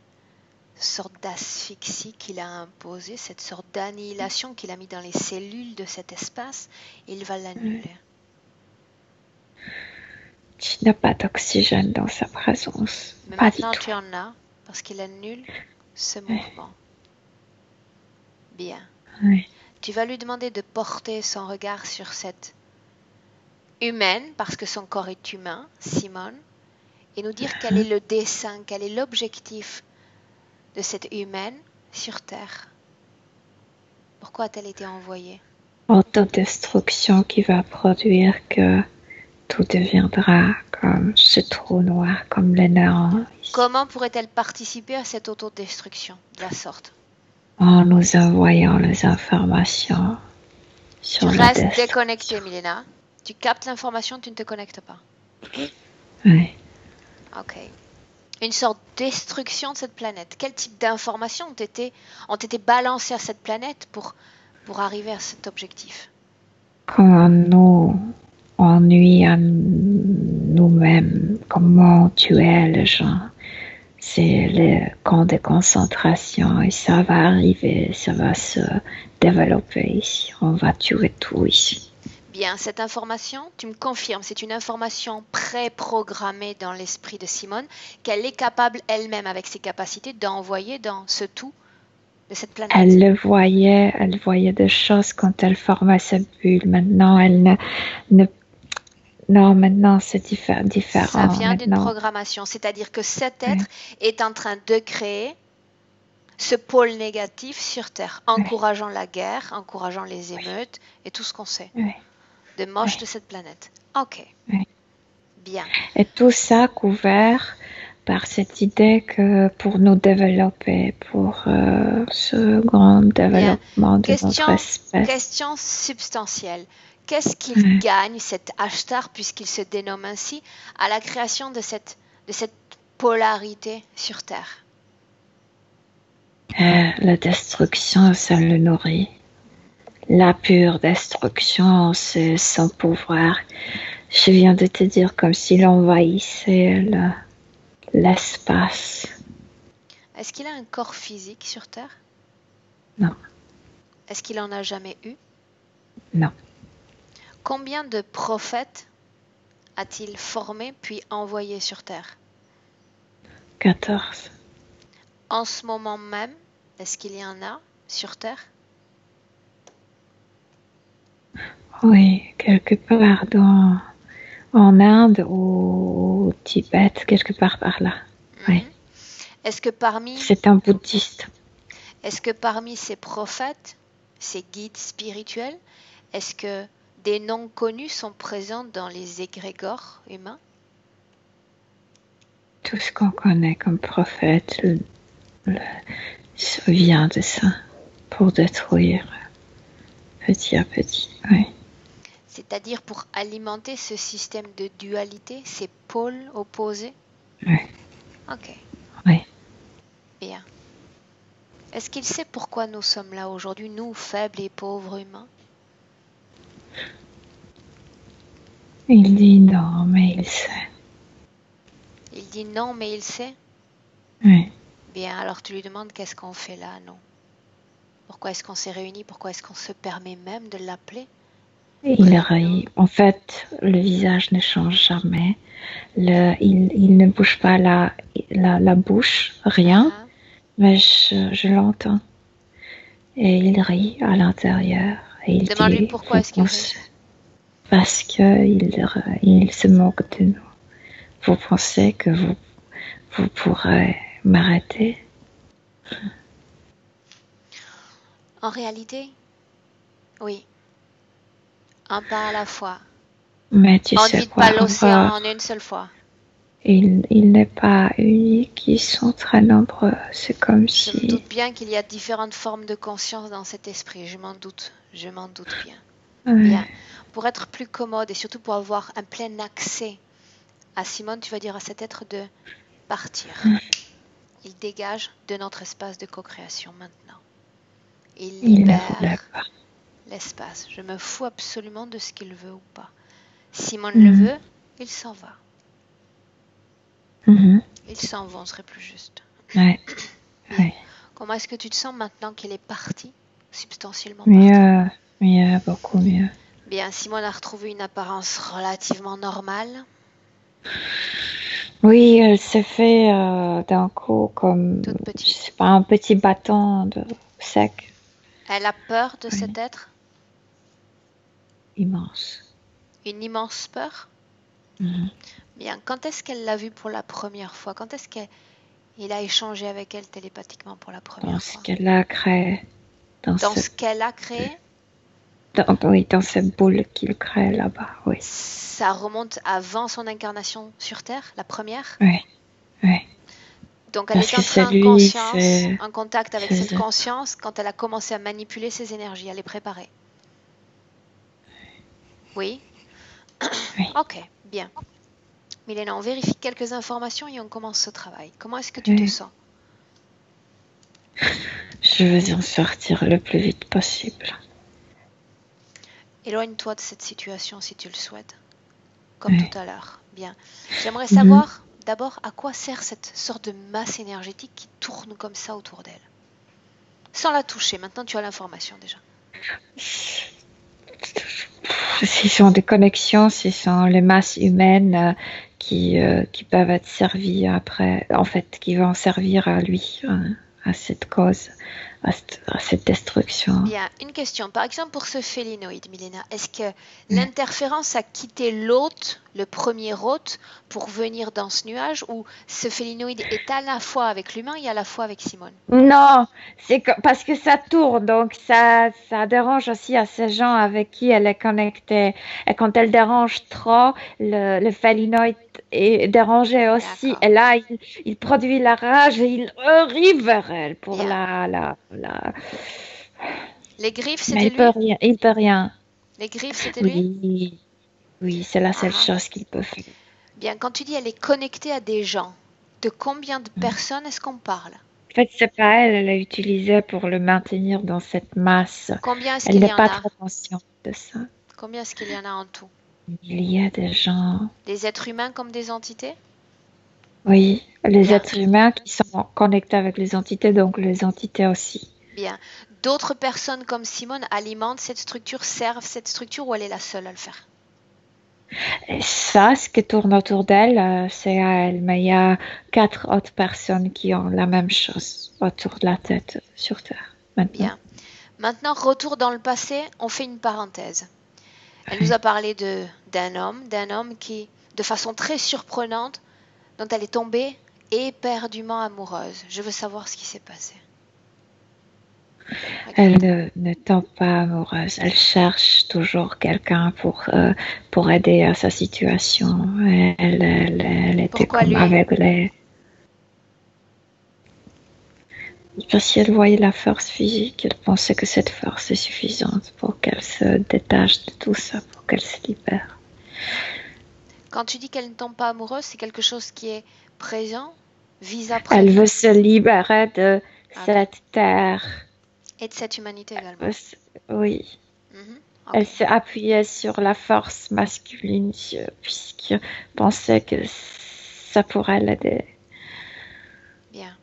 cette sorte d'asphyxie qu'il a imposée, cette sorte d'annihilation qu'il a mis dans les cellules de cet espace, il va l'annuler. Tu n'as pas d'oxygène dans sa présence. Mais maintenant tu en as, parce qu'il annule ce mouvement. Bien. Tu vas lui demander de porter son regard sur cette humaine, parce que son corps est humain, Simone, et nous dire quel est le dessein, quel est l'objectif de cette humaine sur Terre. Pourquoi a-t-elle été envoyée? Autodestruction qui va produire que tout deviendra comme ce trou noir, comme les néants. Comment pourrait-elle participer à cette autodestruction de la sorte? En nous envoyant les informations sur Tu la restes destruction. déconnecté, Milena. Tu captes l'information, tu ne te connectes pas. Oui. Ok. Une sorte de destruction de cette planète. Quel type d'informations ont été balancées à cette planète pour arriver à cet objectif? Comment nous ennuie à nous-mêmes, comment tuer les gens. C'est les camps de concentration et ça va arriver, ça va se développer ici. On va tuer tout ici. Bien, cette information, tu me confirmes, c'est une information préprogrammée dans l'esprit de Simone, qu'elle est capable elle-même, avec ses capacités, d'envoyer dans ce tout de cette planète. Elle voyait des choses quand elle formait sa bulle. Maintenant, non, maintenant c'est différent. Ça vient d'une maintenant. programmation, c'est-à-dire que cet être est en train de créer ce pôle négatif sur Terre, encourageant la guerre, encourageant les émeutes et tout ce qu'on sait de moche de cette planète. Ok. Bien. Et tout ça couvert par cette idée que pour nous développer, pour ce grand développement de notre espèce. Question substantielle. Qu'est-ce qu'il gagne, cet Ashtar, puisqu'il se dénomme ainsi, à la création de cette polarité sur Terre? La destruction, ça le nourrit. La pure destruction, c'est son pouvoir. Je viens de te dire comme s'il envahissait l'espace. Est-ce qu'il a un corps physique sur Terre? Non. Est-ce qu'il en a jamais eu? Non. Combien de prophètes a-t-il formé puis envoyé sur Terre? 14. En ce moment même, est-ce qu'il y en a sur Terre? Oui, quelque part en Inde ou au Tibet, quelque part par là. Oui. Est-ce que c'est un bouddhiste. Est-ce que parmi ces prophètes, ces guides spirituels, est-ce que des noms connus sont présents dans les égrégores humains? Tout ce qu'on connaît comme prophète vient de ça, pour détruire petit à petit. Oui. C'est-à-dire pour alimenter ce système de dualité, ces pôles opposés? Oui. Ok. Oui. Bien. Est-ce qu'il sait pourquoi nous sommes là aujourd'hui, nous, faibles et pauvres humains? Il dit non, mais il sait. Il dit non, mais il sait? Oui. Bien, alors tu lui demandes qu'est-ce qu'on fait là, non? Pourquoi est-ce qu'on s'est réunis? Pourquoi est-ce qu'on se permet même de l'appeler? Il rit. En fait, le visage ne change jamais. Il ne bouge pas la bouche, rien. Mais je l'entends. Et il rit à l'intérieur. Et il Demande-lui dit, pourquoi est-ce qu'il rit? Parce qu'il se moque de nous. Vous pensez que vous pourrez m'arrêter? En réalité, oui. Un pas à la fois. Mais tu On sais ne vide quoi, pas l'océan en une seule fois. Il n'est pas unique, ils sont très nombreux. C'est comme si... Je me doute bien qu'il y a différentes formes de conscience dans cet esprit. Je m'en doute bien. Bien. Pour être plus commode et surtout pour avoir un plein accès à Simone, tu vas dire à cet être de partir. Il dégage de notre espace de co-création maintenant. Il libère l'espace. Je me fous absolument de ce qu'il veut ou pas. Simone le veut, il s'en va. Ils s'en vont, ce serait plus juste. Ouais. Comment est-ce que tu te sens maintenant qu'il est parti, substantiellement parti? Mieux, beaucoup mieux. Bien, Simone a retrouvé une apparence relativement normale. Oui, elle s'est fait d'un coup comme, je sais pas, un petit bâton sec. Elle a peur de cet être? Immense. Une immense peur? Bien, quand est-ce qu'elle l'a vue pour la première fois? Quand est-ce qu'il a échangé avec elle télépathiquement pour la première fois? Parce qu'elle l'a créé. Dans ce qu'elle a créé? Dans cette boule qu'il crée là-bas, oui. Ça remonte avant son incarnation sur Terre, la première? Oui. Donc elle est entrée en conscience, en contact avec cette conscience quand elle a commencé à manipuler ses énergies, à les préparer. Oui? Ok, bien. Milena, on vérifie quelques informations et on commence ce travail. Comment est-ce que tu te sens? Je veux en sortir le plus vite possible. Éloigne-toi de cette situation si tu le souhaites, comme tout à l'heure. Bien. J'aimerais savoir d'abord à quoi sert cette sorte de masse énergétique qui tourne comme ça autour d'elle. Sans la toucher, maintenant tu as l'information déjà. Ce sont des connexions, ce sont les masses humaines qui peuvent être servies après, en fait, qui vont servir à lui, à cette cause, à cette destruction. Bien, une question. Par exemple, pour ce félinoïde, Milena, est-ce que l'interférence a quitté l'hôte, le premier hôte, pour venir dans ce nuage, ou ce félinoïde est à la fois avec l'humain et à la fois avec Simone? Non, c'est parce que ça tourne, donc ça dérange aussi à ces gens avec qui elle est connectée. Et quand elle dérange trop, le phénoïde est dérangé aussi. Et là, il produit la rage et il arrive vers elle pour la... Les griffes, c'était lui? Il peut rien. Les griffes, c'était lui? Oui, c'est la seule chose qu'il peut faire. Bien, quand tu dis elle est connectée à des gens, de combien de personnes est-ce qu'on parle? En fait, c'est pas elle l'a utilisé pour le maintenir dans cette masse. Combien est-ce qu'il y en a? Elle n'est pas très consciente de ça. Combien est-ce qu'il y en a en tout? Il y a des gens... Des êtres humains comme des entités? Oui, les êtres humains qui sont connectés avec les entités, donc les entités aussi. Bien. D'autres personnes comme Simone alimentent cette structure, servent cette structure, ou elle est la seule à le faire? Et ça, ce qui tourne autour d'elle, c'est à elle. Mais il y a 4 autres personnes qui ont la même chose autour de la tête sur Terre. Maintenant. Bien. Maintenant, retour dans le passé, on fait une parenthèse. Elle nous a parlé d'un homme qui, de façon très surprenante, dont elle est tombée éperdument amoureuse. Je veux savoir ce qui s'est passé. Elle ne tombe pas amoureuse. Elle cherche toujours quelqu'un pour aider à sa situation. Elle était comme avec les... Parce qu'elle voyait la force physique, elle pensait que cette force est suffisante pour qu'elle se détache de tout ça, pour qu'elle se libère. Quand tu dis qu'elle ne tombe pas amoureuse, c'est quelque chose qui est présent, vise après. Elle veut se libérer de cette terre. Et de cette humanité également. Oui. Elle s'est appuyée sur la force masculine puisqu'elle pensait que ça pourrait l'aider. Bien.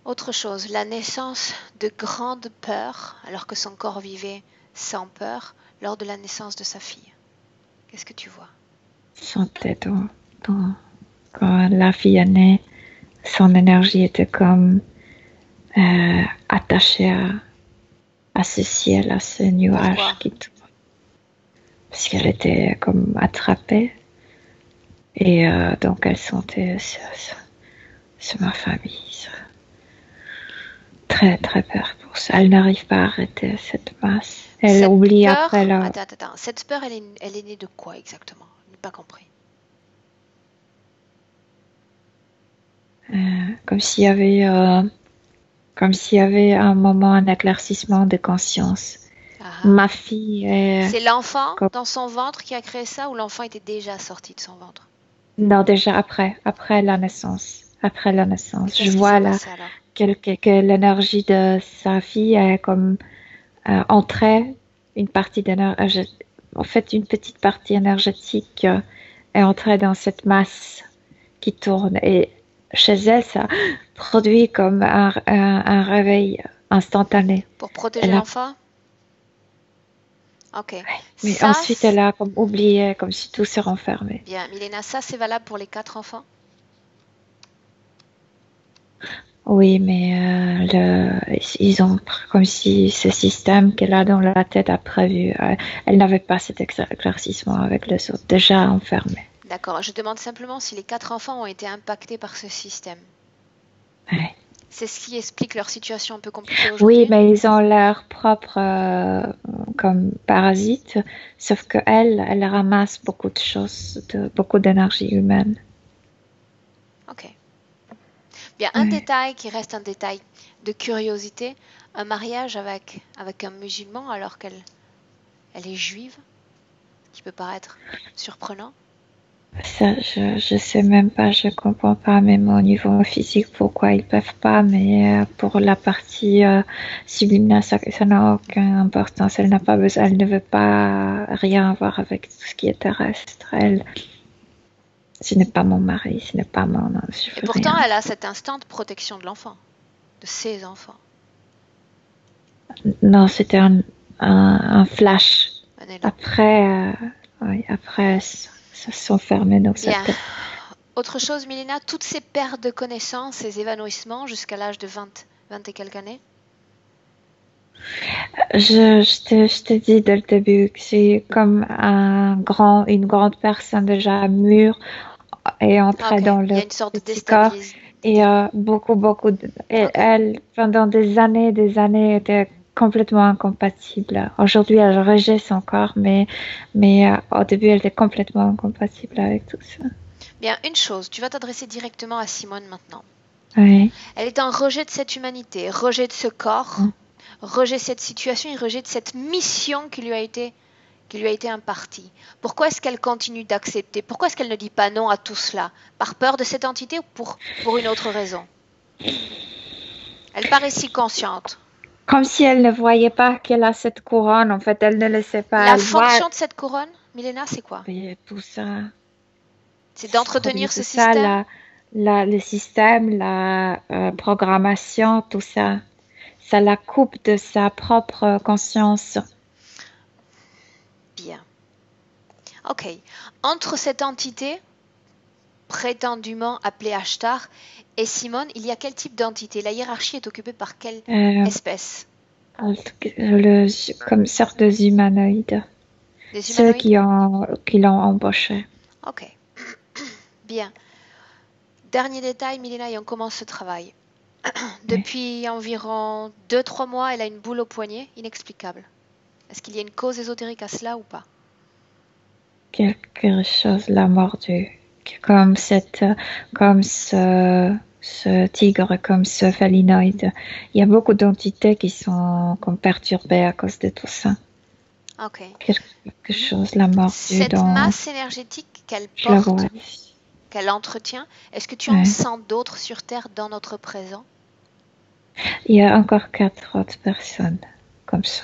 Autre chose, la naissance de grandes peurs alors que son corps vivait sans peur lors de la naissance de sa fille. Qu'est-ce que tu vois? Sentait quand la fille est née, son énergie était comme attachée à ce ciel, à ce nuage qui tourne. Parce qu'elle était comme attrapée. Et donc elle sentait c'est ma famille. Très très peur pour ça. Elle n'arrive pas à arrêter cette masse. Elle oublie après là. Attends. Cette peur, elle est née de quoi exactement? Je n'ai pas compris. Comme s'il y avait un moment, un éclaircissement de conscience. Ma fille est... C'est l'enfant dans son ventre qui a créé ça, ou l'enfant était déjà sorti de son ventre? Non, déjà après la naissance. Après la naissance. Je vois là que l'énergie de sa fille est comme entrée, une partie d'énergie, en fait une petite partie énergétique est entrée dans cette masse qui tourne. Et chez elle, ça produit comme un réveil instantané. Pour protéger l'enfant? Ok. Ouais. Mais ça, ensuite, elle a comme oublié, comme si tout se renfermait. Bien, Milena, ça c'est valable pour les 4 enfants? Oui, mais ils ont comme si ce système qu'elle a dans la tête a prévu. Elle n'avait pas cet éclaircissement avec les autres, déjà enfermés. D'accord, je demande simplement si les 4 enfants ont été impactés par ce système. Ouais. C'est ce qui explique leur situation un peu compliquée Oui, aujourd'hui. mais ils ont leur propre comme parasite, sauf que elle ramasse beaucoup de choses, beaucoup d'énergie humaine. Ok. Bien, un détail qui reste un détail de curiosité, un mariage avec un musulman alors qu'elle est juive, qui peut paraître surprenant. Ça, je sais même pas, je comprends pas, même au niveau physique, pourquoi ils peuvent pas, mais pour la partie subliminale, ça n'a aucune importance. Elle n'a pas besoin, elle ne veut pas rien avoir avec tout ce qui est terrestre. Ce n'est pas mon mari, ce n'est pas mon. Et pourtant, elle a cet instinct de protection de l'enfant, de ses enfants. Non, c'était un flash. Après, ça sont fermés dans sa tête. Autre chose, Milena, toutes ces pertes de connaissances, ces évanouissements jusqu'à l'âge de 20 et quelques années? Je te dis dès le début que c'est comme une grande personne déjà mûre et entrée dans le Il y a une sorte de petit corps. Et beaucoup elle, pendant des années, était complètement incompatible. Aujourd'hui, elle rejette son corps, mais au début, elle était complètement incompatible avec tout ça. Bien, une chose, tu vas t'adresser directement à Simone maintenant. Oui. Elle est en rejet de cette humanité, rejet de ce corps, rejet de cette situation et rejet de cette mission qui lui a été impartie. Pourquoi est-ce qu'elle continue d'accepter? Pourquoi est-ce qu'elle ne dit pas non à tout cela? Par peur de cette entité ou pour une autre raison? Elle paraît si consciente. Comme si elle ne voyait pas qu'elle a cette couronne, en fait, elle ne le sait pas. La fonction de cette couronne, Milena, c'est quoi? Tout ça. C'est d'entretenir ce système? Le système, la programmation, tout ça. Ça la coupe de sa propre conscience. Bien. Ok. Entre cette entité, prétendument appelée Ashtar, et Simone, il y a quel type d'entité? La hiérarchie est occupée par quelle espèce? Comme sorte de humanoïdes. Ceux qui l'ont embauché. Ok. Bien. Dernier détail, Milena, et on commence ce travail. Depuis environ 2-3 mois, elle a une boule au poignet, inexplicable. Est-ce qu'il y a une cause ésotérique à cela ou pas? Quelque chose l'a mordu. Comme ce tigre, comme ce phalinoïde. Il y a beaucoup d'entités qui sont comme perturbées à cause de tout ça. Ok. Quelque chose l'a mordu. Cette masse énergétique qu'elle porte, qu'elle entretient, est-ce que tu en sens d'autres sur Terre dans notre présent? Il y a encore 4 autres personnes comme ça.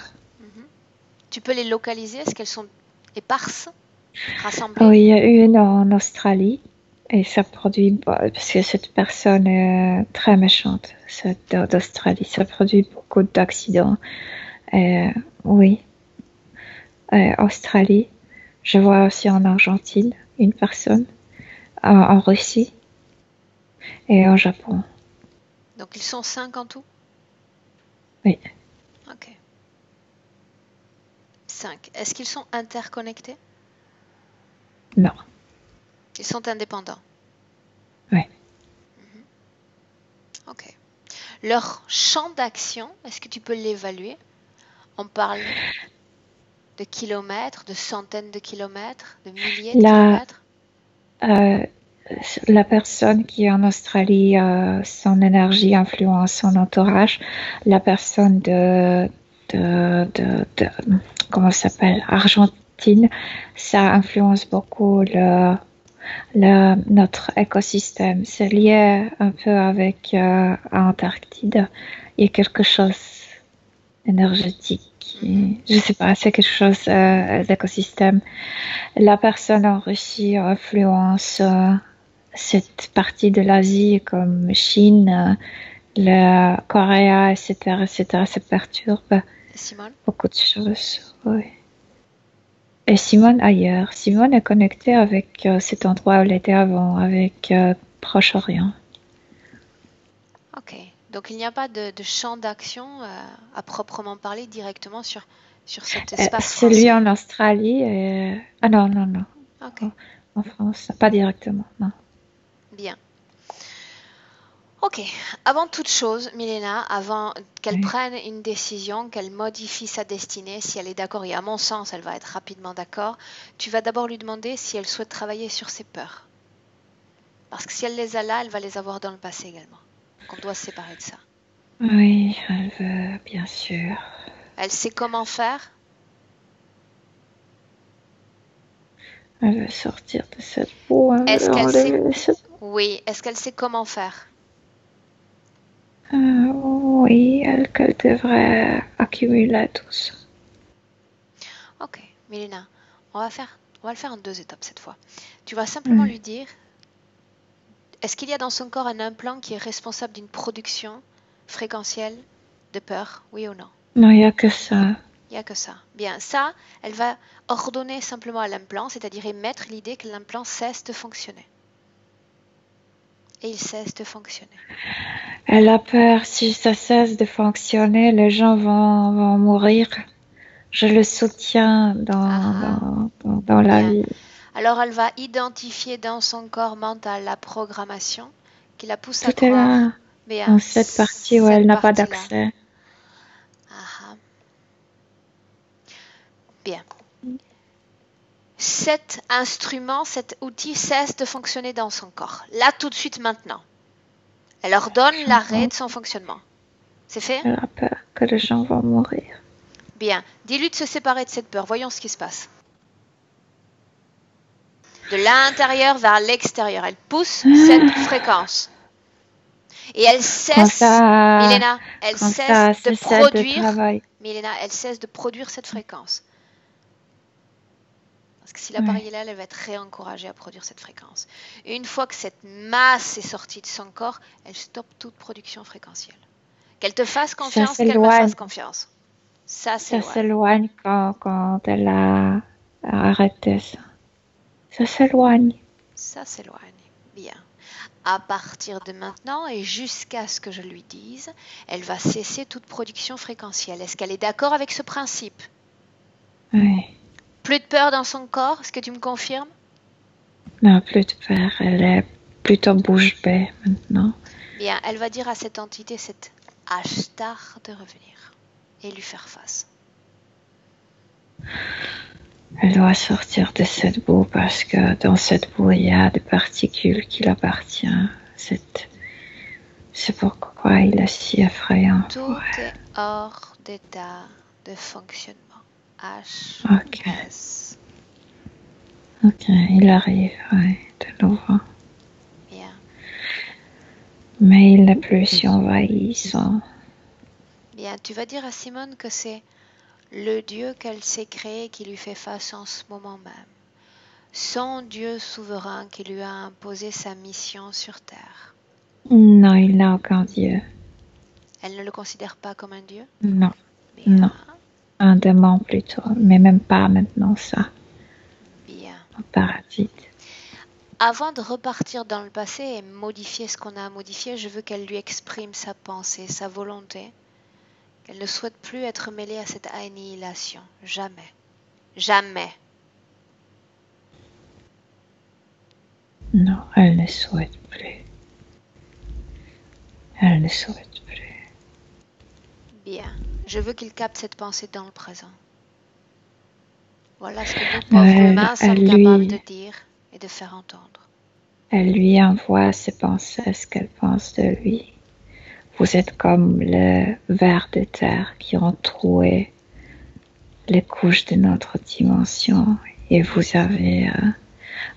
Tu peux les localiser? Est-ce qu'elles sont éparses, rassemblées? Oui, il y a une en Australie et ça produit, parce que cette personne est très méchante, d'Australie, ça produit beaucoup d'accidents. Oui, Australie. Je vois aussi en Argentine une personne, en Russie et au Japon. Donc ils sont 5 en tout? Oui. Ok. 5. Est-ce qu'ils sont interconnectés? Non. Ils sont indépendants? Oui. Ok. Leur champ d'action, est-ce que tu peux l'évaluer? On parle de kilomètres, de centaines de kilomètres, de milliers de kilomètres? La personne qui est en Australie, son énergie influence son entourage. La personne de comment ça s'appelle, Argentine, ça influence beaucoup notre écosystème. C'est lié un peu avec Antarctide. Il y a quelque chose énergétique. Je sais pas, c'est quelque chose d'écosystème. La personne en Russie influence cette partie de l'Asie comme Chine, la Corée, etc. Ça perturbe beaucoup de choses. Oui. Et Simone ailleurs. Simone est connectée avec cet endroit où elle était avant, avec Proche-Orient. Ok. Donc il n'y a pas de champ d'action à proprement parler directement sur cet espace français. Celui en Australie. Ah non. Okay. En France, pas directement, non. Bien. Ok, avant toute chose, Milena, avant qu'elle Oui. prenne une décision, qu'elle modifie sa destinée, si elle est d'accord, et à mon sens, elle va être rapidement d'accord, tu vas d'abord lui demander si elle souhaite travailler sur ses peurs. Parce que si elle les a là, elle va les avoir dans le passé également. Donc on doit se séparer de ça. Oui, elle veut, bien sûr. Elle sait comment faire. Elle veut sortir de cette boue, elle Est-ce veut qu'elle sait... enlever cette... Oui, est-ce qu'elle sait comment faire? oui, qu'elle devrait accumuler tout ça. Ok, Milena, on va le faire en 2 étapes cette fois. Tu vas simplement lui dire, est-ce qu'il y a dans son corps un implant qui est responsable d'une production fréquentielle de peur, oui ou non? Non, il n'y a que ça. Il n'y a que ça. Bien, ça, elle va ordonner simplement à l'implant, c'est-à-dire émettre l'idée que l'implant cesse de fonctionner. Et il cesse de fonctionner. Elle a peur, si ça cesse de fonctionner, les gens vont mourir. Je le soutiens dans la Bien. vie. Alors elle va identifier dans son corps mental la programmation qui la pousse à Tout est là, croire. Bien, dans cette partie où elle n'a pas d'accès. Bien. Cet instrument, cet outil cesse de fonctionner dans son corps. Là, tout de suite, maintenant. Elle ordonne l'arrêt de son fonctionnement. C'est fait? Elle a peur que les gens vont mourir. Bien. Dis-lui de se séparer de cette peur. Voyons ce qui se passe. De l'intérieur vers l'extérieur. Elle pousse cette fréquence. Et elle cesse, Milena, elle cesse de produire. Milena, elle cesse de produire cette fréquence. Parce que si l'appareil est là, elle va être réencouragée à produire cette fréquence. Et une fois que cette masse est sortie de son corps, elle stoppe toute production fréquentielle. Qu'elle te fasse confiance, qu'elle me fasse confiance. Ça s'éloigne quand elle a arrêté ça. Ça s'éloigne. Ça s'éloigne. Bien. À partir de maintenant et jusqu'à ce que je lui dise, elle va cesser toute production fréquentielle. Est-ce qu'elle est d'accord avec ce principe? Oui. Plus de peur dans son corps, est-ce que tu me confirmes? Non, plus de peur. Elle est plutôt bouche bée maintenant. Bien, elle va dire à cette entité, cette Ashtar, de revenir et lui faire face. Elle doit sortir de cette boue parce que dans cette boue, il y a des particules qui l'appartiennent. C'est pourquoi il est si effrayant. Tout est hors d'état de fonctionnement. HS. Ok, il arrive, oui, de nouveau. Bien. Mais il n'est plus si envahissant. Bien, tu vas dire à Simone que c'est le Dieu qu'elle s'est créé qui lui fait face en ce moment même. Son Dieu souverain qui lui a imposé sa mission sur terre. Non, il n'a aucun Dieu. Elle ne le considère pas comme un Dieu? Non. Bien. Non. Un démon plutôt, mais même pas maintenant ça. Bien. Un parasite. Avant de repartir dans le passé et modifier ce qu'on a à modifier, je veux qu'elle lui exprime sa pensée, sa volonté. Elle ne souhaite plus être mêlée à cette annihilation. Jamais. Jamais. Non, elle ne souhaite plus. Elle ne souhaite plus. Bien. Je veux qu'il capte cette pensée dans le présent. Voilà ce que nous, pauvres humains, sommes capables de dire et de faire entendre. Elle lui envoie ses pensées, ce qu'elle pense de lui. Vous êtes comme le vers de terre qui ont troué les couches de notre dimension et vous avez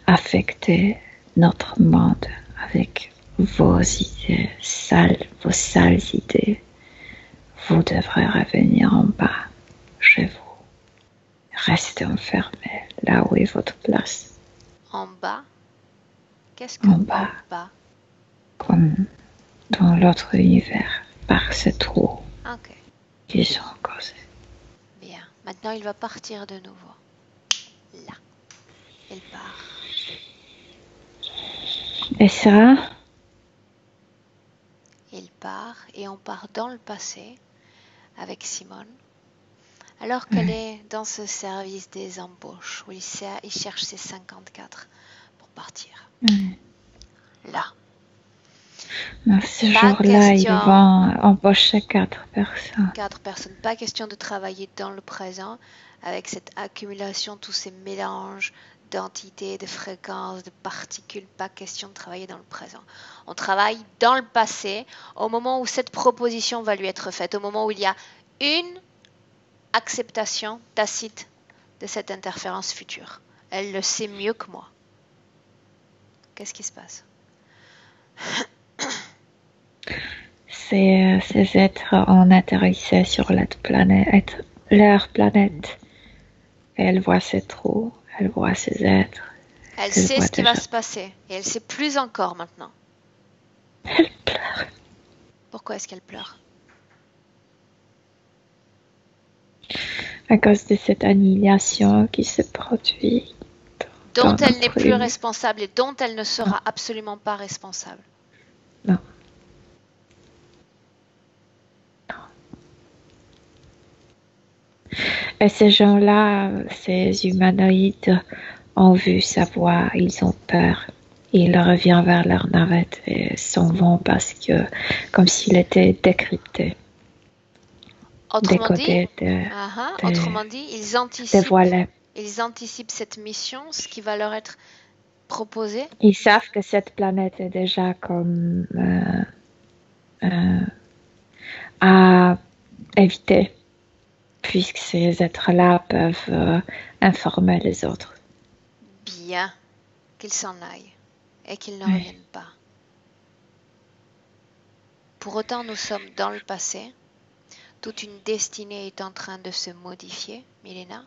affecté notre monde avec vos idées sales, vos sales idées. Vous devrez revenir en bas, chez vous. Restez enfermé là où est votre place. En bas? Qu'est-ce que en bas? Comme dans l'autre univers, par ces trous qui sont causés. Bien. Maintenant, il va partir de nouveau. Là. Il part. Et ça? Il part et on part dans le passé avec Simone. Alors qu'elle est dans ce service des embauches où il cherche ses 54 pour partir. Là. Ce Pas jour-là, ils question, vont embaucher 4 personnes. 4 personnes, pas question de travailler dans le présent avec cette accumulation, tous ces mélanges d'entités, de fréquences, de particules, pas question de travailler dans le présent. On travaille dans le passé, au moment où cette proposition va lui être faite, au moment où il y a une acceptation tacite de cette interférence future. Elle le sait mieux que moi. Qu'est-ce qui se passe? Ces êtres ont atterrissé sur leur planète. Et elle voit ces trous, elle voit ces êtres. Elle Elle sait voit ce qui va déjà. se passer et elle sait plus encore maintenant. Elle pleure. Pourquoi est-ce qu'elle pleure? À cause de cette annihilation qui se produit Dont dans elle n'est notre plus univers. responsable et dont elle ne sera Non. absolument pas responsable. Non. Et ces gens-là, ces humanoïdes, ont vu sa voix, ils ont peur. Ils reviennent vers leur navette et s'en vont parce que, comme s'il était décrypté, Autrement dit, décodé, autrement dit, dévoilé. ils anticipent cette mission, ce qui va leur être proposé. Ils savent que cette planète est déjà comme à éviter, puisque ces êtres-là peuvent informer les autres. Bien qu'ils s'en aillent et qu'ils ne Oui. reviennent pas. Pour autant, nous sommes dans le passé. Toute une destinée est en train de se modifier, Milena.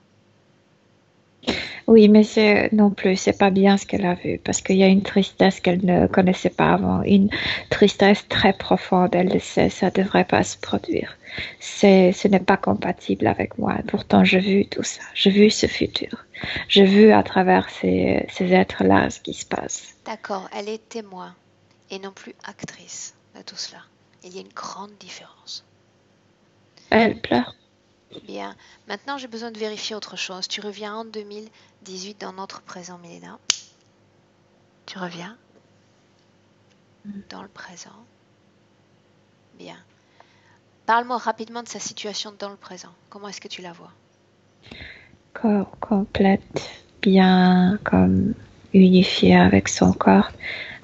Oui, mais non plus, c'est pas bien ce qu'elle a vu, parce qu'il y a une tristesse qu'elle ne connaissait pas avant, une tristesse très profonde, elle le sait, ça devrait pas se produire. Ce n'est pas compatible avec moi. Pourtant, j'ai vu tout ça, j'ai vu ce futur, j'ai vu à travers ces êtres-là ce qui se passe. D'accord, elle est témoin et non plus actrice de tout cela. Il y a une grande différence. Elle pleure. Bien, maintenant j'ai besoin de vérifier autre chose. Tu reviens en 2018 dans notre présent, Milena. Tu reviens dans le présent. Bien. Parle-moi rapidement de sa situation dans le présent. Comment est-ce que tu la vois? Corps complète, bien comme unifiée avec son corps,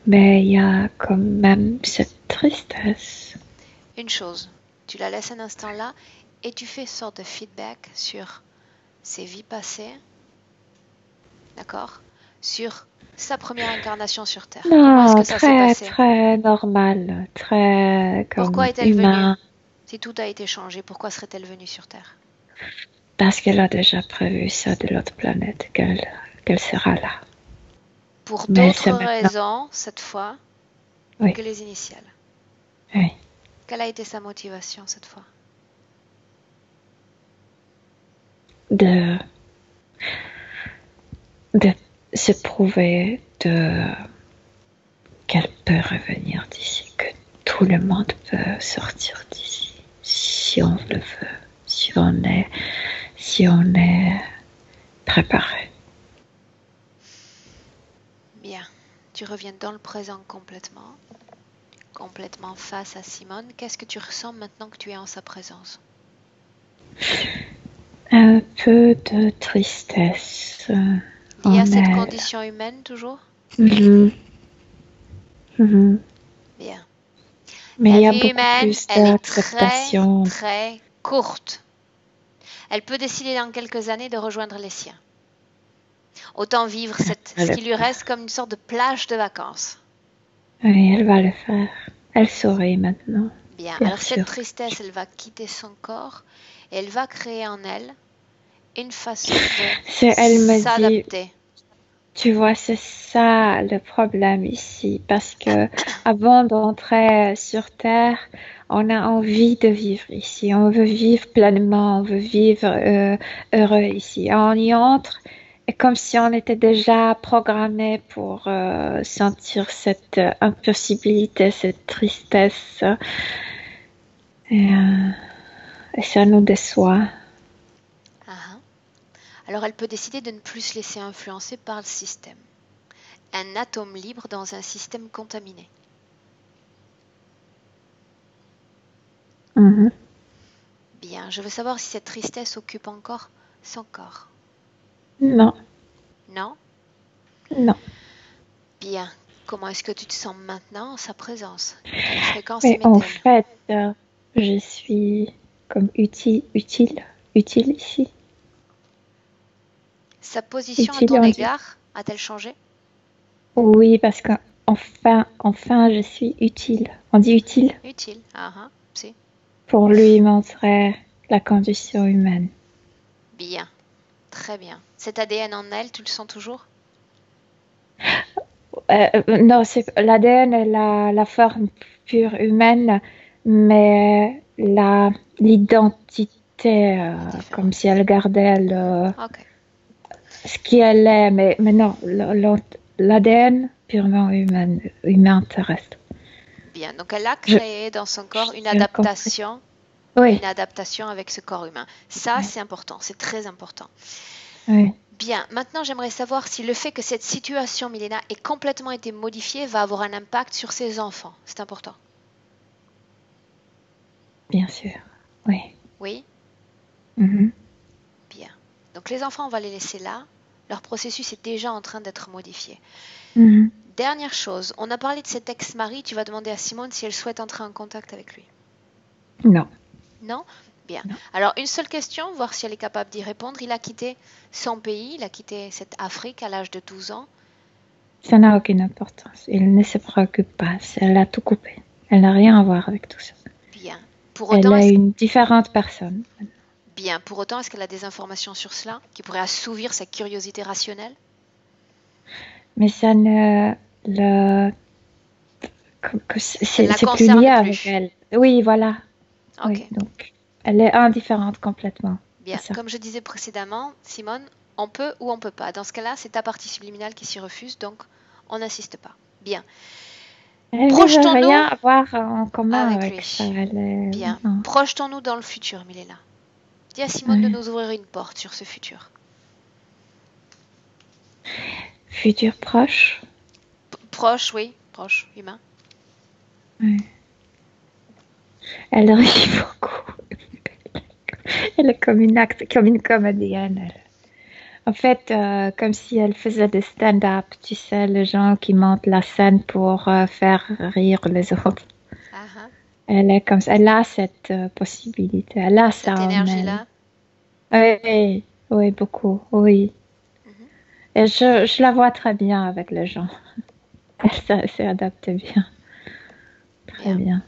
mais il y a quand même cette tristesse. Une chose, tu la laisses un instant là et tu fais sorte de feedback sur ses vies passées, d'accord? Sur sa première incarnation sur Terre. Comment est-ce Non, que ça s'est passé? très normal, très Pourquoi comme est-elle venue? humain, Si tout a été changé, pourquoi serait-elle venue sur Terre? parce qu'elle a déjà prévu ça de l'autre planète, qu'elle sera là. Pour Mais c'est d'autres maintenant, raisons, cette fois, oui, que les initiales. oui. Quelle a été sa motivation cette fois? De se prouver qu'elle peut revenir d'ici, que tout le monde peut sortir d'ici, si on le veut, si on est préparé. Bien, tu reviens dans le présent complètement face à Simone. Qu'est-ce que tu ressens maintenant que tu es en sa présence? Un peu de tristesse. Liée à cette condition humaine toujours? Mm-hmm. Mm-hmm. Bien. Mais La il y a vie beaucoup humaine, plus elle est très, d'acceptation. très courte. Elle peut décider dans quelques années de rejoindre les siens. Autant vivre ce qui lui reste comme une sorte de plage de vacances. Oui, elle va le faire. Elle sourit maintenant. Bien, Bien alors sûr. cette tristesse, elle va quitter son corps et elle va créer en elle une façon de Elle me dit, s'adapter. tu vois, c'est ça le problème ici, parce que avant d'entrer sur Terre, on a envie de vivre ici, on veut vivre pleinement, on veut vivre heureux ici. On y entre, et comme si on était déjà programmé pour sentir cette impossibilité, cette tristesse, et ça nous déçoit. Alors elle peut décider de ne plus se laisser influencer par le système. Un atome libre dans un système contaminé. Mhm. Bien, je veux savoir si cette tristesse occupe encore son corps. Non, Non? non. Bien. Comment est-ce que tu te sens maintenant en sa présence? Quelle fréquence Mais en émet-elle? fait, je suis comme utile ici. Sa position à Utile, ton on dit. égard a-t-elle changé? Oui, parce qu'enfin, je suis utile. On dit utile. Utile. Ah, ah, si. Pour lui montrer la condition humaine. Bien. Très bien. Cet ADN en elle, tu le sens toujours? Non, c'est l'ADN est la forme pure humaine, mais l'identité, Elle est comme différente. si elle gardait Ok. ce qui elle est, mais non, l'ADN purement humain terrestre. Bien. Donc elle a Je, créé dans son corps j'ai compris. Oui, une adaptation avec ce corps humain. Ça, oui, c'est important. C'est très important. oui, Bien. Maintenant, j'aimerais savoir si le fait que cette situation, Milena, ait complètement été modifiée va avoir un impact sur ses enfants. C'est important. bien sûr. Oui. Oui? Mhm. Bien. Donc les enfants, on va les laisser là. Leur processus est déjà en train d'être modifié. Mhm. Dernière chose, on a parlé de cet ex-mari. Tu vas demander à Simone si elle souhaite entrer en contact avec lui. Non, Non? Bien. non. Alors, une seule question, voir si elle est capable d'y répondre. Il a quitté son pays, il a quitté cette Afrique à l'âge de 12 ans. Ça n'a aucune importance. Il ne se préoccupe pas. Elle a tout coupé. Elle n'a rien à voir avec tout ça. Bien. Pour Elle autant, est est-ce, une différente personne. bien. Pour autant, est-ce qu'elle a des informations sur cela qui pourraient assouvir sa curiosité rationnelle? Mais ça ne le Ça ne la c'est plus lié concerne avec plus. elle. Oui, voilà. Ok. Oui, donc elle est indifférente complètement à Bien. ça. Comme je disais précédemment, Simone, on peut ou on peut pas. Dans ce cas-là, c'est ta partie subliminale qui s'y refuse, donc on n'insiste pas. Bien. Elle ne veut Projetons-nous rien avoir en commun avec avec ça. lui. Elle est... Bien. non. Projetons-nous dans le futur, Milena. Dis à Simone de Ouais. nous ouvrir une porte sur ce futur. Futur proche. Proche, oui, proche, humain. Ouais. Elle rit beaucoup. Elle est comme une comédienne. Elle. En fait, comme si elle faisait des stand-up, tu sais, les gens qui montent la scène pour faire rire les autres. Ah, ah. Elle est comme ça, elle a cette possibilité, elle a ça Cette en elle. énergie-là. Oui, oui, beaucoup, oui. Mhm. Et je la vois très bien avec les gens. Elle s'est adaptée bien, très Bien. bien.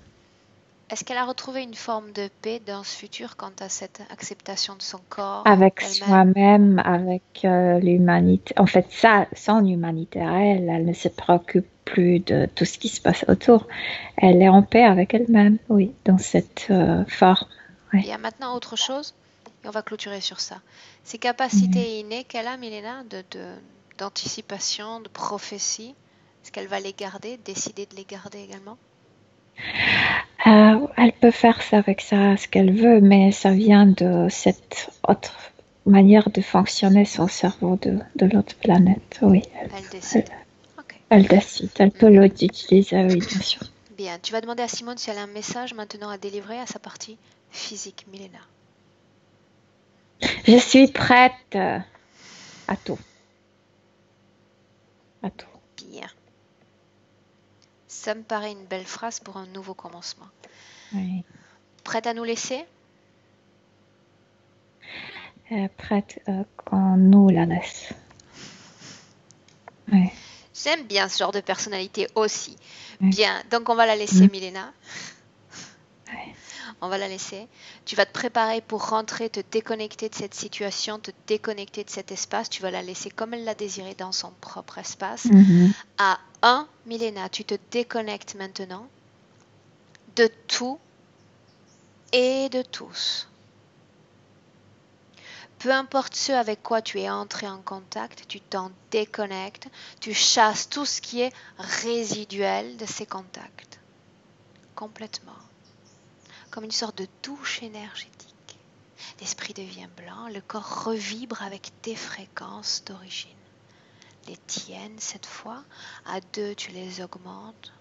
Est-ce qu'elle a retrouvé une forme de paix dans ce futur quant à cette acceptation de son corps, Avec d'elle-même? soi-même, avec l'humanité. En fait, ça, son humanité à elle, elle ne se préoccupe plus de tout ce qui se passe autour. Elle est en paix avec elle-même, oui, dans cette forme. Oui. Bien, maintenant autre chose, et on va clôturer sur ça. Ces Mhm. capacités innées qu'elle a, Milena, d'anticipation, de prophétie, est-ce qu'elle va les garder, décider de les garder également? Elle peut faire ça avec ça ce qu'elle veut, mais ça vient de cette autre manière de fonctionner son cerveau de l'autre planète. Oui, Elle elle, décide. Ok. elle décide. Elle peut Mhm. l'utiliser, oui, bien sûr. Bien, tu vas demander à Simone si elle a un message maintenant à délivrer à sa partie physique, Milena. Je suis prête à tout, à tout. Bien. Ça me paraît une belle phrase pour un nouveau commencement. Oui. Prête à nous laisser? Prête qu'on nous la laisse. Oui, J'aime bien ce genre de personnalité aussi. oui, Bien, donc on va la laisser, mm, Milena. oui. On va la laisser. Tu vas te préparer pour rentrer, te déconnecter de cette situation, te déconnecter de cet espace. Tu vas la laisser comme elle l'a désiré dans son propre espace. Mhm. À 1, Milena, tu te déconnectes maintenant de tout et de tous. Peu importe ce avec quoi tu es entré en contact, tu t'en déconnectes, tu chasses tout ce qui est résiduel de ces contacts. Complètement. Comme une sorte de douche énergétique. L'esprit devient blanc, le corps revibre avec tes fréquences d'origine. Les tiennes, cette fois, à 2, tu les augmentes,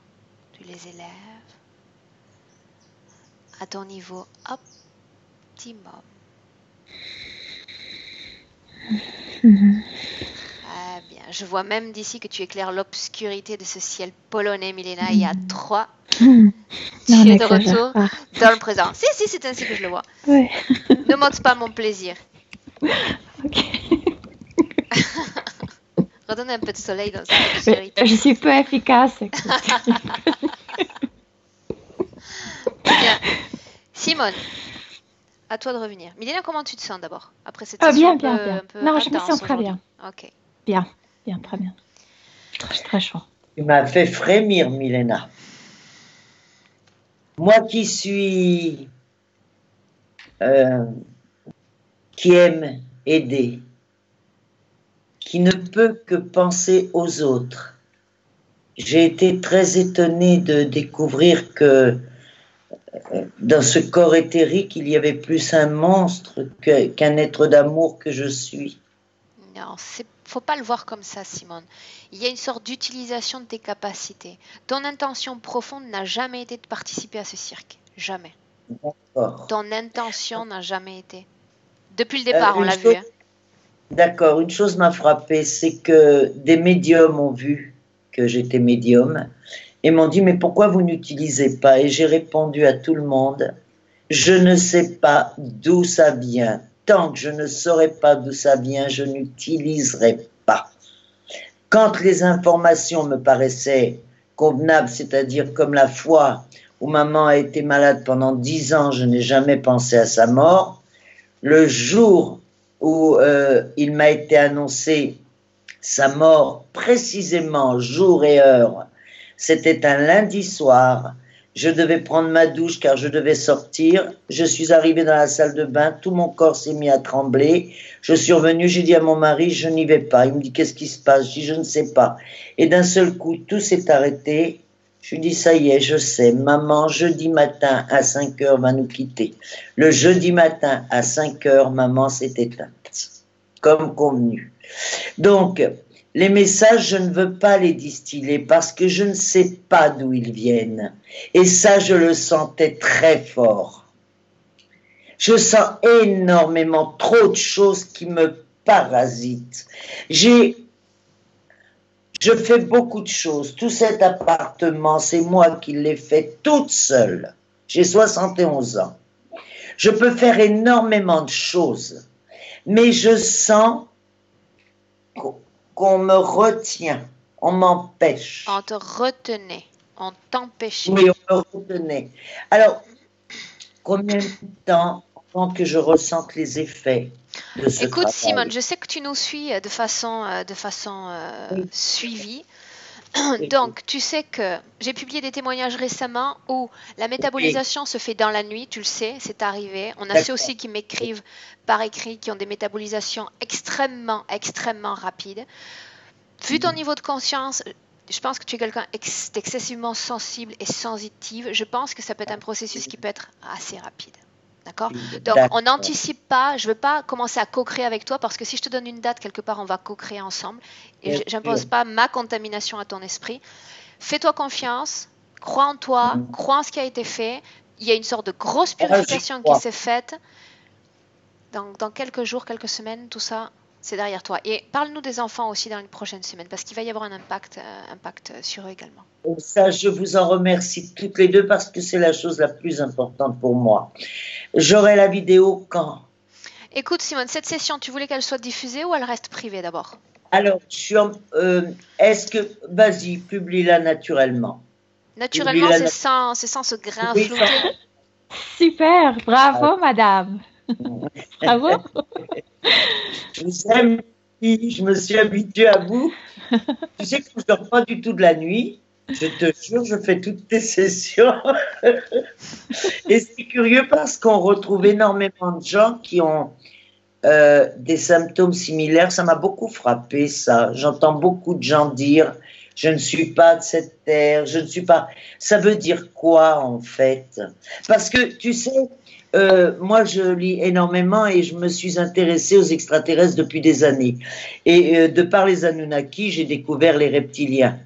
tu les élèves. à ton niveau optimum. Ah bien, je vois même d'ici que tu éclaires l'obscurité de ce ciel polonais, Milena. Il y a 3. Tu es de retour dans le présent. Si, c'est ainsi que je le vois. Ouais. Ne monte pas mon plaisir. Ok. Redonne un peu de soleil dans cette obscurité. Je suis peu efficace. Bien. Simone, à toi de revenir. Milena, comment tu te sens d'abord après cette session bien. un peu Non, intense je me sens très bien. Ok. Bien, très bien. Très chaud. Tu m'as fait frémir, Milena. Moi qui aime aider, qui ne peut que penser aux autres, j'ai été très étonnée de découvrir que dans ce corps éthérique, il y avait plus un monstre qu'un être d'amour que je suis. Non, faut pas le voir comme ça, Simone. Il y a une sorte d'utilisation de tes capacités. Ton intention profonde n'a jamais été de participer à ce cirque. Jamais. D'accord. Ton intention n'a jamais été. Depuis le départ, on l'a vu. Hein. D'accord, une chose m'a frappée, c'est que des médiums ont vu que j'étais médium et m'ont dit « Mais pourquoi vous n'utilisez pas ?» Et j'ai répondu à tout le monde « Je ne sais pas d'où ça vient. Tant que je ne saurai pas d'où ça vient, je n'utiliserai pas. » Quand les informations me paraissaient convenables, c'est-à-dire comme la fois où maman a été malade pendant 10 ans, je n'ai jamais pensé à sa mort. Le jour où il m'a été annoncé sa mort, précisément jour et heure, c'était un lundi soir. Je devais prendre ma douche car je devais sortir. Je suis arrivée dans la salle de bain, tout mon corps s'est mis à trembler. Je suis revenue, j'ai dit à mon mari, je n'y vais pas. Il me dit, qu'est-ce qui se passe? Je dis, je ne sais pas. Et d'un seul coup, tout s'est arrêté. Je lui dis, ça y est, je sais, maman, jeudi matin à 5 heures va nous quitter. Le jeudi matin à 5 heures, maman s'est éteinte, comme convenu. Donc, les messages, je ne veux pas les distiller parce que je ne sais pas d'où ils viennent. Et ça, je le sentais très fort. Je sens énormément trop de choses qui me parasitent. Je fais beaucoup de choses. Tout cet appartement, c'est moi qui l'ai fait toute seule. J'ai 71 ans. Je peux faire énormément de choses. Mais je sens qu'on me retient. On m'empêche. On te retenait. On t'empêchait. Oui, on me retenait. Alors, combien de temps avant que je ressente les effets de ce Écoute, travail? Simone, je sais que tu nous suis de façon Oui. suivie. Donc, tu sais que j'ai publié des témoignages récemment où la métabolisation se fait dans la nuit, tu le sais, c'est arrivé. On a ceux aussi qui m'écrivent par écrit, qui ont des métabolisations extrêmement, extrêmement rapides. Vu ton niveau de conscience, je pense que tu es quelqu'un d'excessivement sensible et sensitive. Je pense que ça peut être un processus qui peut être assez rapide. D'accord? Donc, on n'anticipe pas. Je ne veux pas commencer à co-créer avec toi parce que si je te donne une date, quelque part, on va co-créer ensemble. Et je n'impose pas ma contamination à ton esprit. Fais-toi confiance. Crois en toi. Crois en ce qui a été fait. Il y a une sorte de grosse purification qui s'est faite. Dans quelques jours, quelques semaines, tout ça, c'est derrière toi. Et parle-nous des enfants aussi dans les prochaines semaines parce qu'il va y avoir un impact sur eux également. Ça, je vous en remercie toutes les deux parce que c'est la chose la plus importante pour moi. J'aurai la vidéo quand? Écoute, Simone, cette session, tu voulais qu'elle soit diffusée ou elle reste privée d'abord? Alors, est-ce que, vas-y, publie-la naturellement. Naturellement, c'est sans ce grain flouté. Super, bravo, madame. Bravo. Je vous aime, je me suis habituée à vous. Tu sais que je ne dors pas du tout de la nuit. Je te jure, je fais toutes tes sessions. Et c'est curieux parce qu'on retrouve énormément de gens qui ont des symptômes similaires. Ça m'a beaucoup frappé, ça. J'entends beaucoup de gens dire « je ne suis pas de cette terre, je ne suis pas… » Ça veut dire quoi, en fait? Parce que, tu sais, moi, je lis énormément et je me suis intéressée aux extraterrestres depuis des années. Et de par les Anunnaki, j'ai découvert les reptiliens.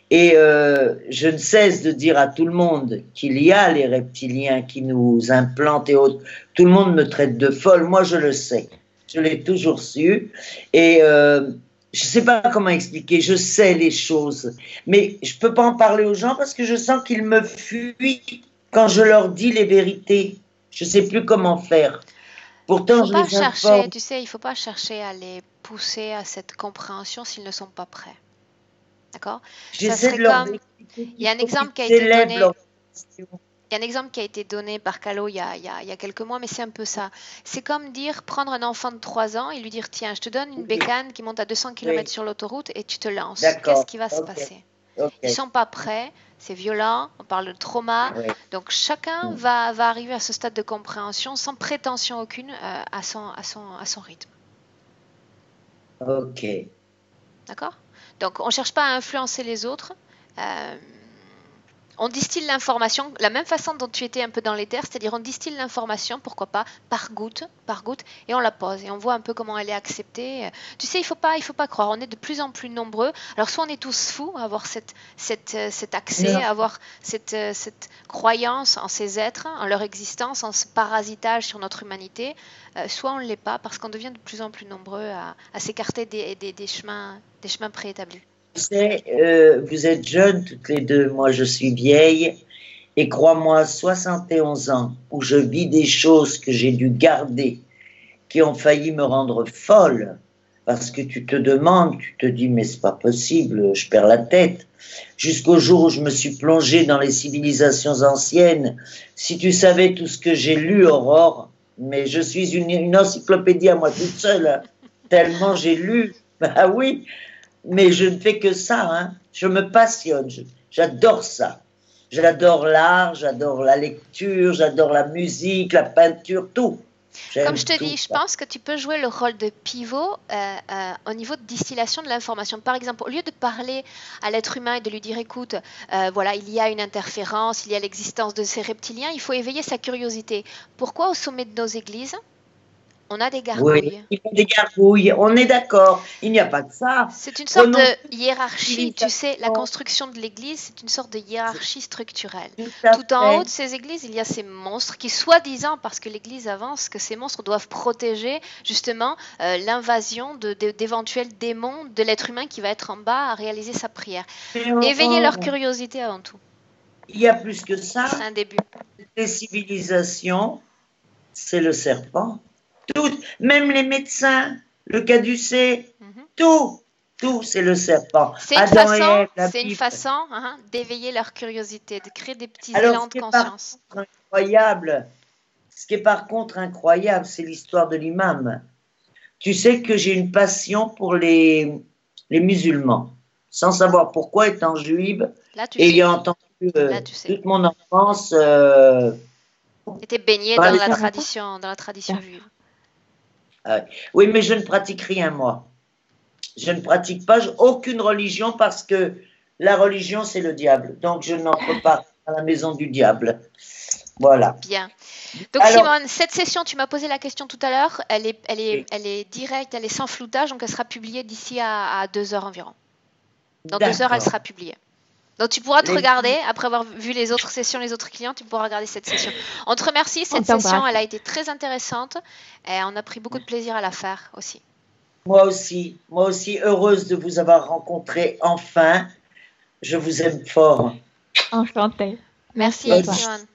Et je ne cesse de dire à tout le monde qu'il y a les reptiliens qui nous implantent et autres. Tout le monde me traite de folle, moi je le sais. Je l'ai toujours su. Et je ne sais pas comment expliquer, je sais les choses. Mais je ne peux pas en parler aux gens parce que je sens qu'ils me fuient quand je leur dis les vérités. Je ne sais plus comment faire. Pourtant, je les informe. Tu sais, il ne faut pas chercher à les pousser à cette compréhension s'ils ne sont pas prêts. D'accord? J'essaie de leur il y a un exemple qui a été donné. Il y a un exemple qui a été donné par Calo il y a quelques mois, mais c'est un peu ça. C'est comme dire, prendre un enfant de 3 ans et lui dire, tiens, je te donne une bécane qui monte à 200 km sur l'autoroute et tu te lances. Qu'est-ce qui va se passer? Ils ne sont pas prêts, c'est violent, on parle de trauma. Donc chacun va arriver à ce stade de compréhension sans prétention aucune à son rythme. Ok. D'accord? Donc, on ne cherche pas à influencer les autres. On distille l'information, la même façon dont tu étais un peu dans l'éther, c'est-à-dire on distille l'information, pourquoi pas, par goutte, et on la pose et on voit un peu comment elle est acceptée. Tu sais, il faut pas croire, on est de plus en plus nombreux. Alors, soit on est tous fous à avoir cet accès, à avoir cette croyance en ces êtres, en leur existence, en ce parasitage sur notre humanité, soit on ne l'est pas parce qu'on devient de plus en plus nombreux à s'écarter des chemins préétablis. Vous êtes jeunes toutes les deux, moi je suis vieille, et crois-moi, 71 ans, où je vis des choses que j'ai dû garder, qui ont failli me rendre folle, parce que tu te demandes, tu te dis, mais c'est pas possible, je perds la tête, jusqu'au jour où je me suis plongée dans les civilisations anciennes. Si tu savais tout ce que j'ai lu, Aurore, mais je suis une encyclopédie à moi toute seule, hein, tellement j'ai lu, bah oui. Mais je ne fais que ça, hein. Je me passionne, j'adore ça. J'adore l'art, j'adore la lecture, j'adore la musique, la peinture, tout. Comme je te dis, je pense que tu peux jouer le rôle de pivot au niveau de distillation de l'information. Par exemple, au lieu de parler à l'être humain et de lui dire, écoute, voilà, il y a une interférence, il y a l'existence de ces reptiliens, il faut éveiller sa curiosité. Pourquoi au sommet de nos églises, on a des gargouilles? Oui, il y a des gargouilles, on est d'accord. Il n'y a pas que ça. C'est une sorte de hiérarchie, tu sais, la construction de l'église, c'est une sorte de hiérarchie structurelle. Tout en haut de ces églises, il y a ces monstres qui, soi-disant, parce que l'église avance, que ces monstres doivent protéger justement l'invasion d'éventuels démons de l'être humain qui va être en bas à réaliser sa prière. Éveiller leur curiosité avant tout. Il y a plus que ça. C'est un début. Les civilisations, c'est le serpent. Tout, même les médecins, le caducée, tout, c'est le serpent. C'est une façon d'éveiller leur curiosité, de créer des petits élans de conscience. Ce qui est par contre incroyable, c'est l'histoire de l'imam. Tu sais que j'ai une passion pour les musulmans, sans savoir pourquoi, étant juive, ayant entendu toute mon enfance. Était baignée dans la tradition juive. Oui, mais je ne pratique rien, moi. Je ne pratique pas aucune religion parce que la religion, c'est le diable. Donc, je n'entre pas à la maison du diable. Voilà. Bien. Donc, alors, Simone, cette session, tu m'as posé la question tout à l'heure. Elle est directe, elle est sans floutage, donc elle sera publiée d'ici à 2 heures environ. Dans 2 heures, elle sera publiée. Donc, tu pourras te regarder, après avoir vu les autres sessions, les autres clients, tu pourras regarder cette session. On te remercie, cette session, elle a été très intéressante et on a pris beaucoup de plaisir à la faire aussi. Moi aussi, heureuse de vous avoir rencontré enfin. Je vous aime fort. Enchantée. Merci, Simone.